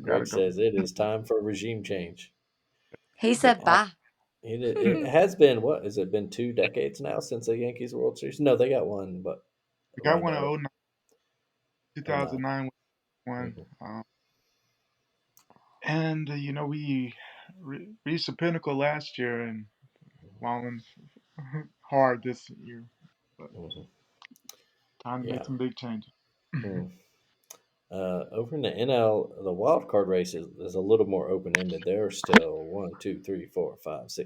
Greg go. says it is time for a regime change. He But said bye. it has been, what has it been, 2 decades now since the Yankees World Series? No, they got one, but We got around one in there. 09, 09. 2009 one. Mm-hmm. And we reached the pinnacle last year, and falling hard this year. But Mhm. time to make Yeah. some big changes. Mm. Over in the NL, the wild card race is a little more open ended. There are still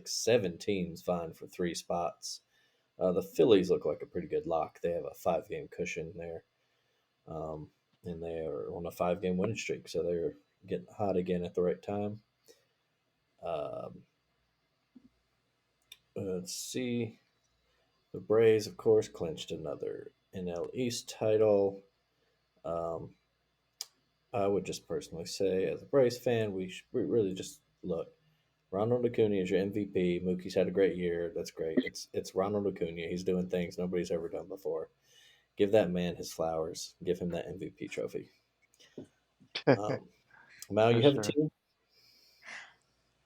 7 teams vying for 3 spots. The Phillies look like a pretty good lock. They have a 5 game cushion there, um, and they are on a 5 game winning streak, so they're getting hot again at the right time. Um, let's see. The Braves, of course, clinched another NL East title. Um, I would just personally say, as a Braves fan, we really just look. Ronald Acuna is your MVP. Mookie's had a great year. That's great. It's Ronald Acuna. He's doing things nobody's ever done before. Give that man his flowers. Give him that MVP trophy. Um, Mal, For you have a sure. team?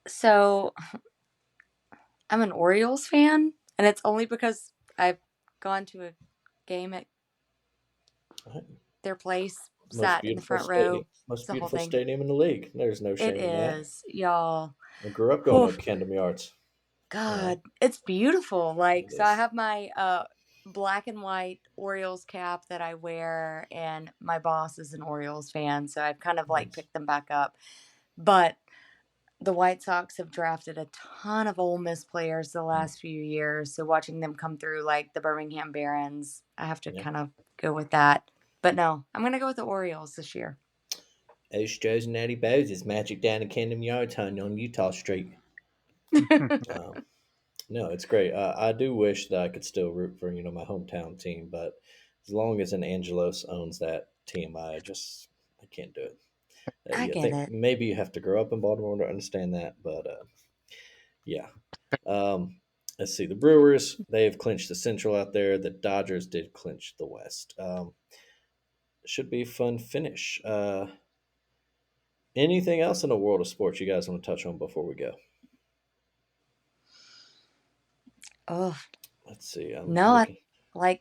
So I'm an Orioles fan, and it's only because I've gone to a game at their place, Most sat in the beautiful front row. stadium. It's Most the whole beautiful thing. stadium in the league. There's no It shame in that. is, y'all. I grew up going Oh, to Camden Yards. God, it's beautiful. Like, It so I is. have my black and white Orioles cap that I wear, and my boss is an Orioles fan, so I've kind of like Nice. picked them back up. But the White Sox have drafted a ton of Ole Miss players the last few years, so watching them come through, like the Birmingham Barons, I have to Yeah. kind of go with that. But no, I'm gonna go with the Orioles this year. Ace Joe's and Natty Bowes' magic down in Camden Yards, honey, on Utah Street. Um, no, it's great. I do wish that I could still root for my hometown team, but as long as an Angelos owns that team, I can't do it. I I get think it. maybe you have to grow up in Baltimore to understand that, but yeah. Um, let's see. The Brewers, they have clinched the Central out there. The Dodgers did clinch the West. Should be a fun finish. Anything else in the world of sports you guys want to touch on before we go? Oh, Let's see. I'm no, looking.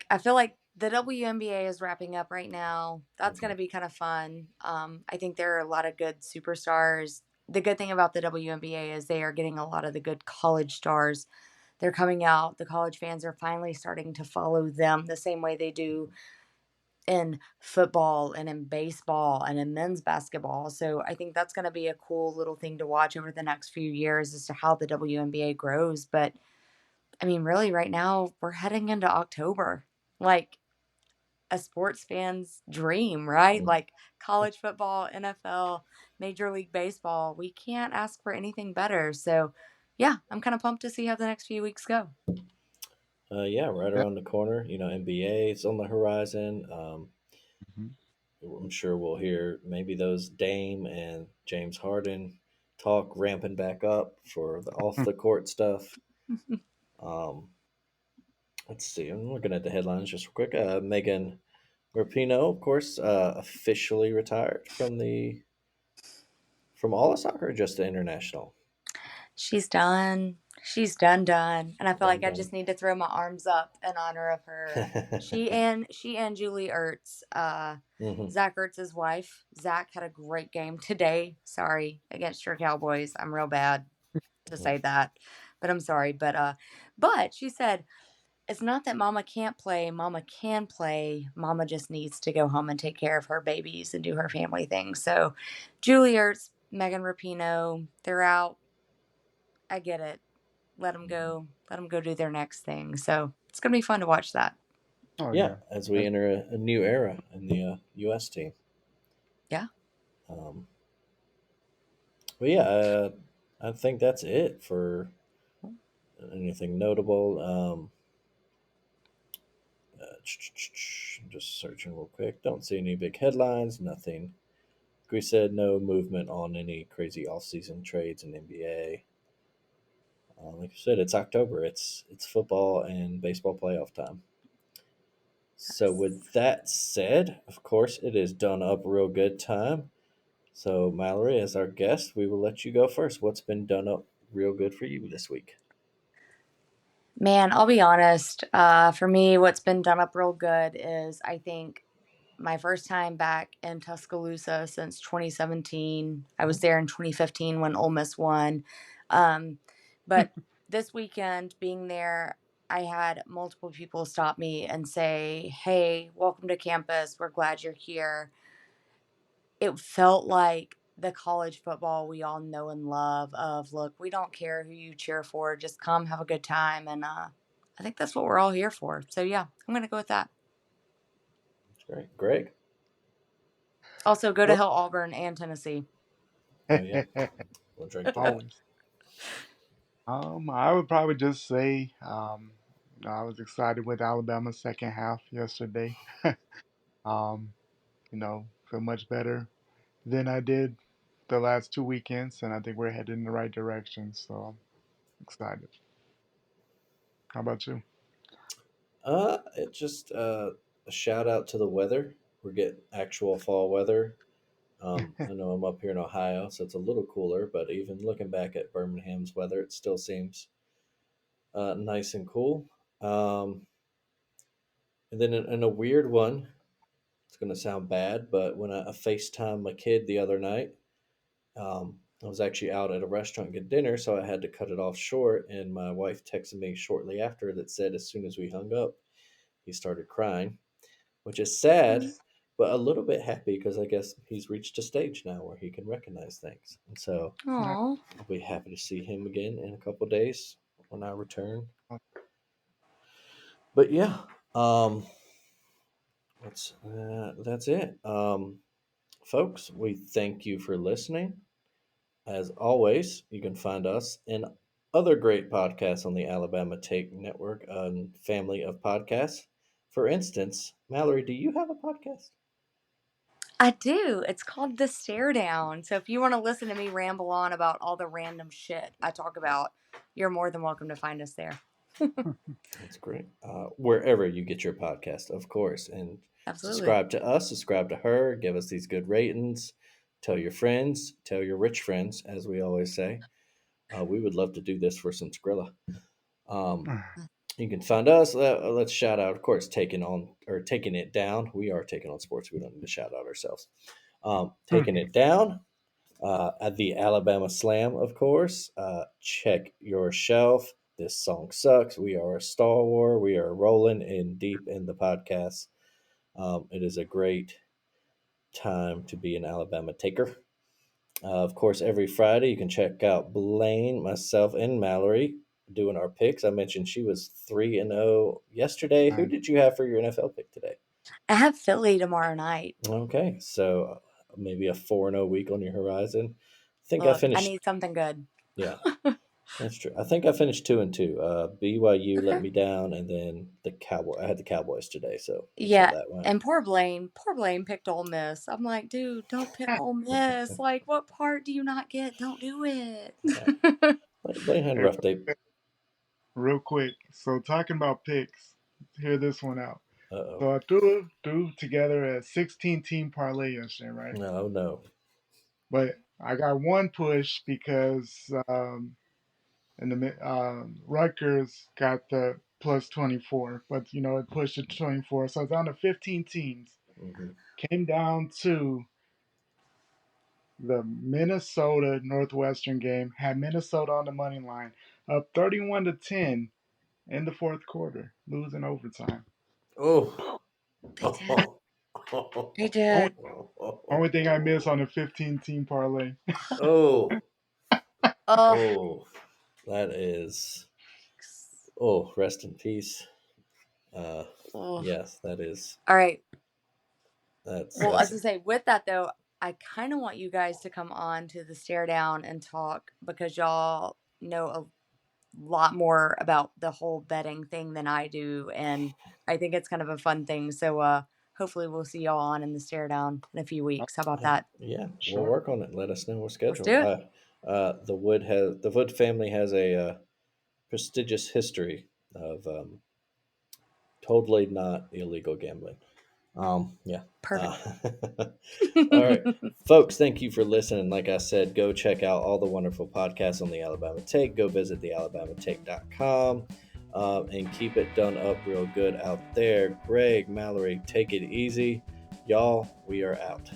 I feel like the WNBA is wrapping up right now. That's Mhm. going to be kind of fun. I think there are a lot of good superstars. The good thing about the WNBA is they are getting a lot of the good college stars. They're coming out. The college fans are finally starting to follow them the same way they do in football and in baseball and in men's basketball. So I think that's going to be a cool little thing to watch over the next few years as to how the WNBA grows. But I mean, really, right now we're heading into October, like a sports fan's dream, right? Mm. Like college football, NFL, Major League Baseball. We can't ask for anything better. So, yeah, I'm kind of pumped to see how the next few weeks go. Yeah, right Yeah. around the corner. NBA is on the horizon. Mhm. I'm sure we'll hear maybe those Dame and James Harden talk ramping back up for the off the court stuff. Um, let's see. I'm looking at the headlines just real quick. Megan Rapinoe, of course, officially retired from all of soccer, or just the international. She's done. She's done. And I feel like I Done. just need to throw my arms up in honor of her. She and Julie Ertz, Hmm. Zach Ertz's wife. Zach had a great game today. Sorry, against your Cowboys. I'm real bad to say that, but I'm sorry. But she said it's not that Mama can't play. Mama can play. Mama just needs to go home and take care of her babies and do her family things. So, Julie Ertz, Megan Rapinoe, they're out. I get it. Let them go. Let them go do their next thing. So it's gonna be fun to watch that. Oh Yeah, yeah. as we enter a new era in the U.S. team. Yeah. Um, but yeah, I think that's it for anything notable. Just searching real quick. Don't see any big headlines. Nothing. We said no movement on any crazy off-season trades in NBA. Like you said, it's October. It's football and baseball playoff time. So with that said, of course, it is done up real good time. So Mallory, as our guest, we will let you go first. What's been done up real good for you this week? Man, I'll be honest. For me, what's been done up real good is I think my first time back in Tuscaloosa since 2017. I was there in 2015 when Ole Miss won. Um, but this weekend being there, I had multiple people stop me and say, "Hey, welcome to campus. We're glad you're here." It felt like the college football we all know and love of, look, we don't care who you cheer for, just come have a good time. And I think that's what we're all here for. So yeah, I'm going to go with that. Great. Greg. Also, go to Well, Hill Auburn and Tennessee. Oh, yeah. We'll drink to that. always. I would probably just say I was excited with Alabama's second half yesterday. um, feel much better than I did the last 2 weekends, and I think we're headed in the right direction. So I'm excited. How about you? It just a shout out to the weather. We're getting actual fall weather. I know I'm up here in Ohio, so it's a little cooler, but even looking back at Birmingham's weather, it still seems nice and cool. Um, and then in a weird one, it's going to sound bad, but when I FaceTimed my kid the other night, I was actually out at a restaurant getting dinner, so I had to cut it off short. And my wife texted me shortly after that said, as soon as we hung up, he started crying, which is sad, but a little bit happy because I guess he's reached a stage now where he can recognize things. And so Oh, I'll be happy to see him again in a couple of days when I return. But yeah, that's it. Folks, we thank you for listening. As always, you can find us and other great podcasts on the Alabama Take Network and family of podcasts. For instance, Mallory, do you have a podcast? I do. It's called The Stare Down. So if you want to listen to me ramble on about all the random shit I talk about, you're more than welcome to find us there. That's great. Wherever you get your podcast, of course. And Absolutely. subscribe to us, subscribe to her, give us these good ratings, tell your friends, tell your rich friends, as we always say. We would love to do this for some Skrilla. You can find us. Let's shout out, of course, taking it down. We are taking on sports. We don't need to shout out ourselves. Taking it down at the Alabama Slam, of course. Check your shelf. This song sucks. We are a Star War. We are rolling in deep in the podcast. It is a great time to be an Alabama taker. Of course, every Friday you can check out Blaine, myself, and Mallory doing our picks. I mentioned she was 3-0 yesterday. Who did you have for your NFL pick today? I have Philly tomorrow night. Okay, so maybe a 4-0 week on your horizon. I think Look, I finished. I need something good. Yeah, that's true. I think I finished 2-2. BYU let me down, and then I had the Cowboys today, so Yeah, that went. and poor Blaine picked Ole Miss. I'm like, dude, don't pick Ole Miss. Like, what part do you not get? Don't do it. Blaine had a rough day. Real quick. So talking about picks, hear this one out. Uh-oh. So I threw together a 16-team parlay yesterday, right? No. But I got one push because Rutgers got the plus 24, but it pushed it to 24, so it's down to 15 teams. Mm-hmm. Came down to the Minnesota Northwestern game, had Minnesota on the money line, up 31-10 in the fourth quarter, losing overtime. Oh. They did. Only thing I missed on the 15-team parlay. Oh. Oh, That is. Oh, rest in peace. Yes, that is. All right. That's. Well, as I say, with that though, I kind of want you guys to come on to the Stare Down and talk, because y'all know a lot more about the whole betting thing than I do, and I think it's kind of a fun thing. So hopefully we'll see y'all on in the Stare Down in a few weeks. How about that? Yeah, Sure. we'll work on it. Let us know we're scheduled. Let's do it. The Wood family has a prestigious history of totally not illegal gambling. Yeah. Perfect. All right, folks, thank you for listening. Like I said, go check out all the wonderful podcasts on the Alabama Take. Go visit thealabamatake.com and keep it done up real good out there. Greg, Mallory, take it easy. Y'all, we are out.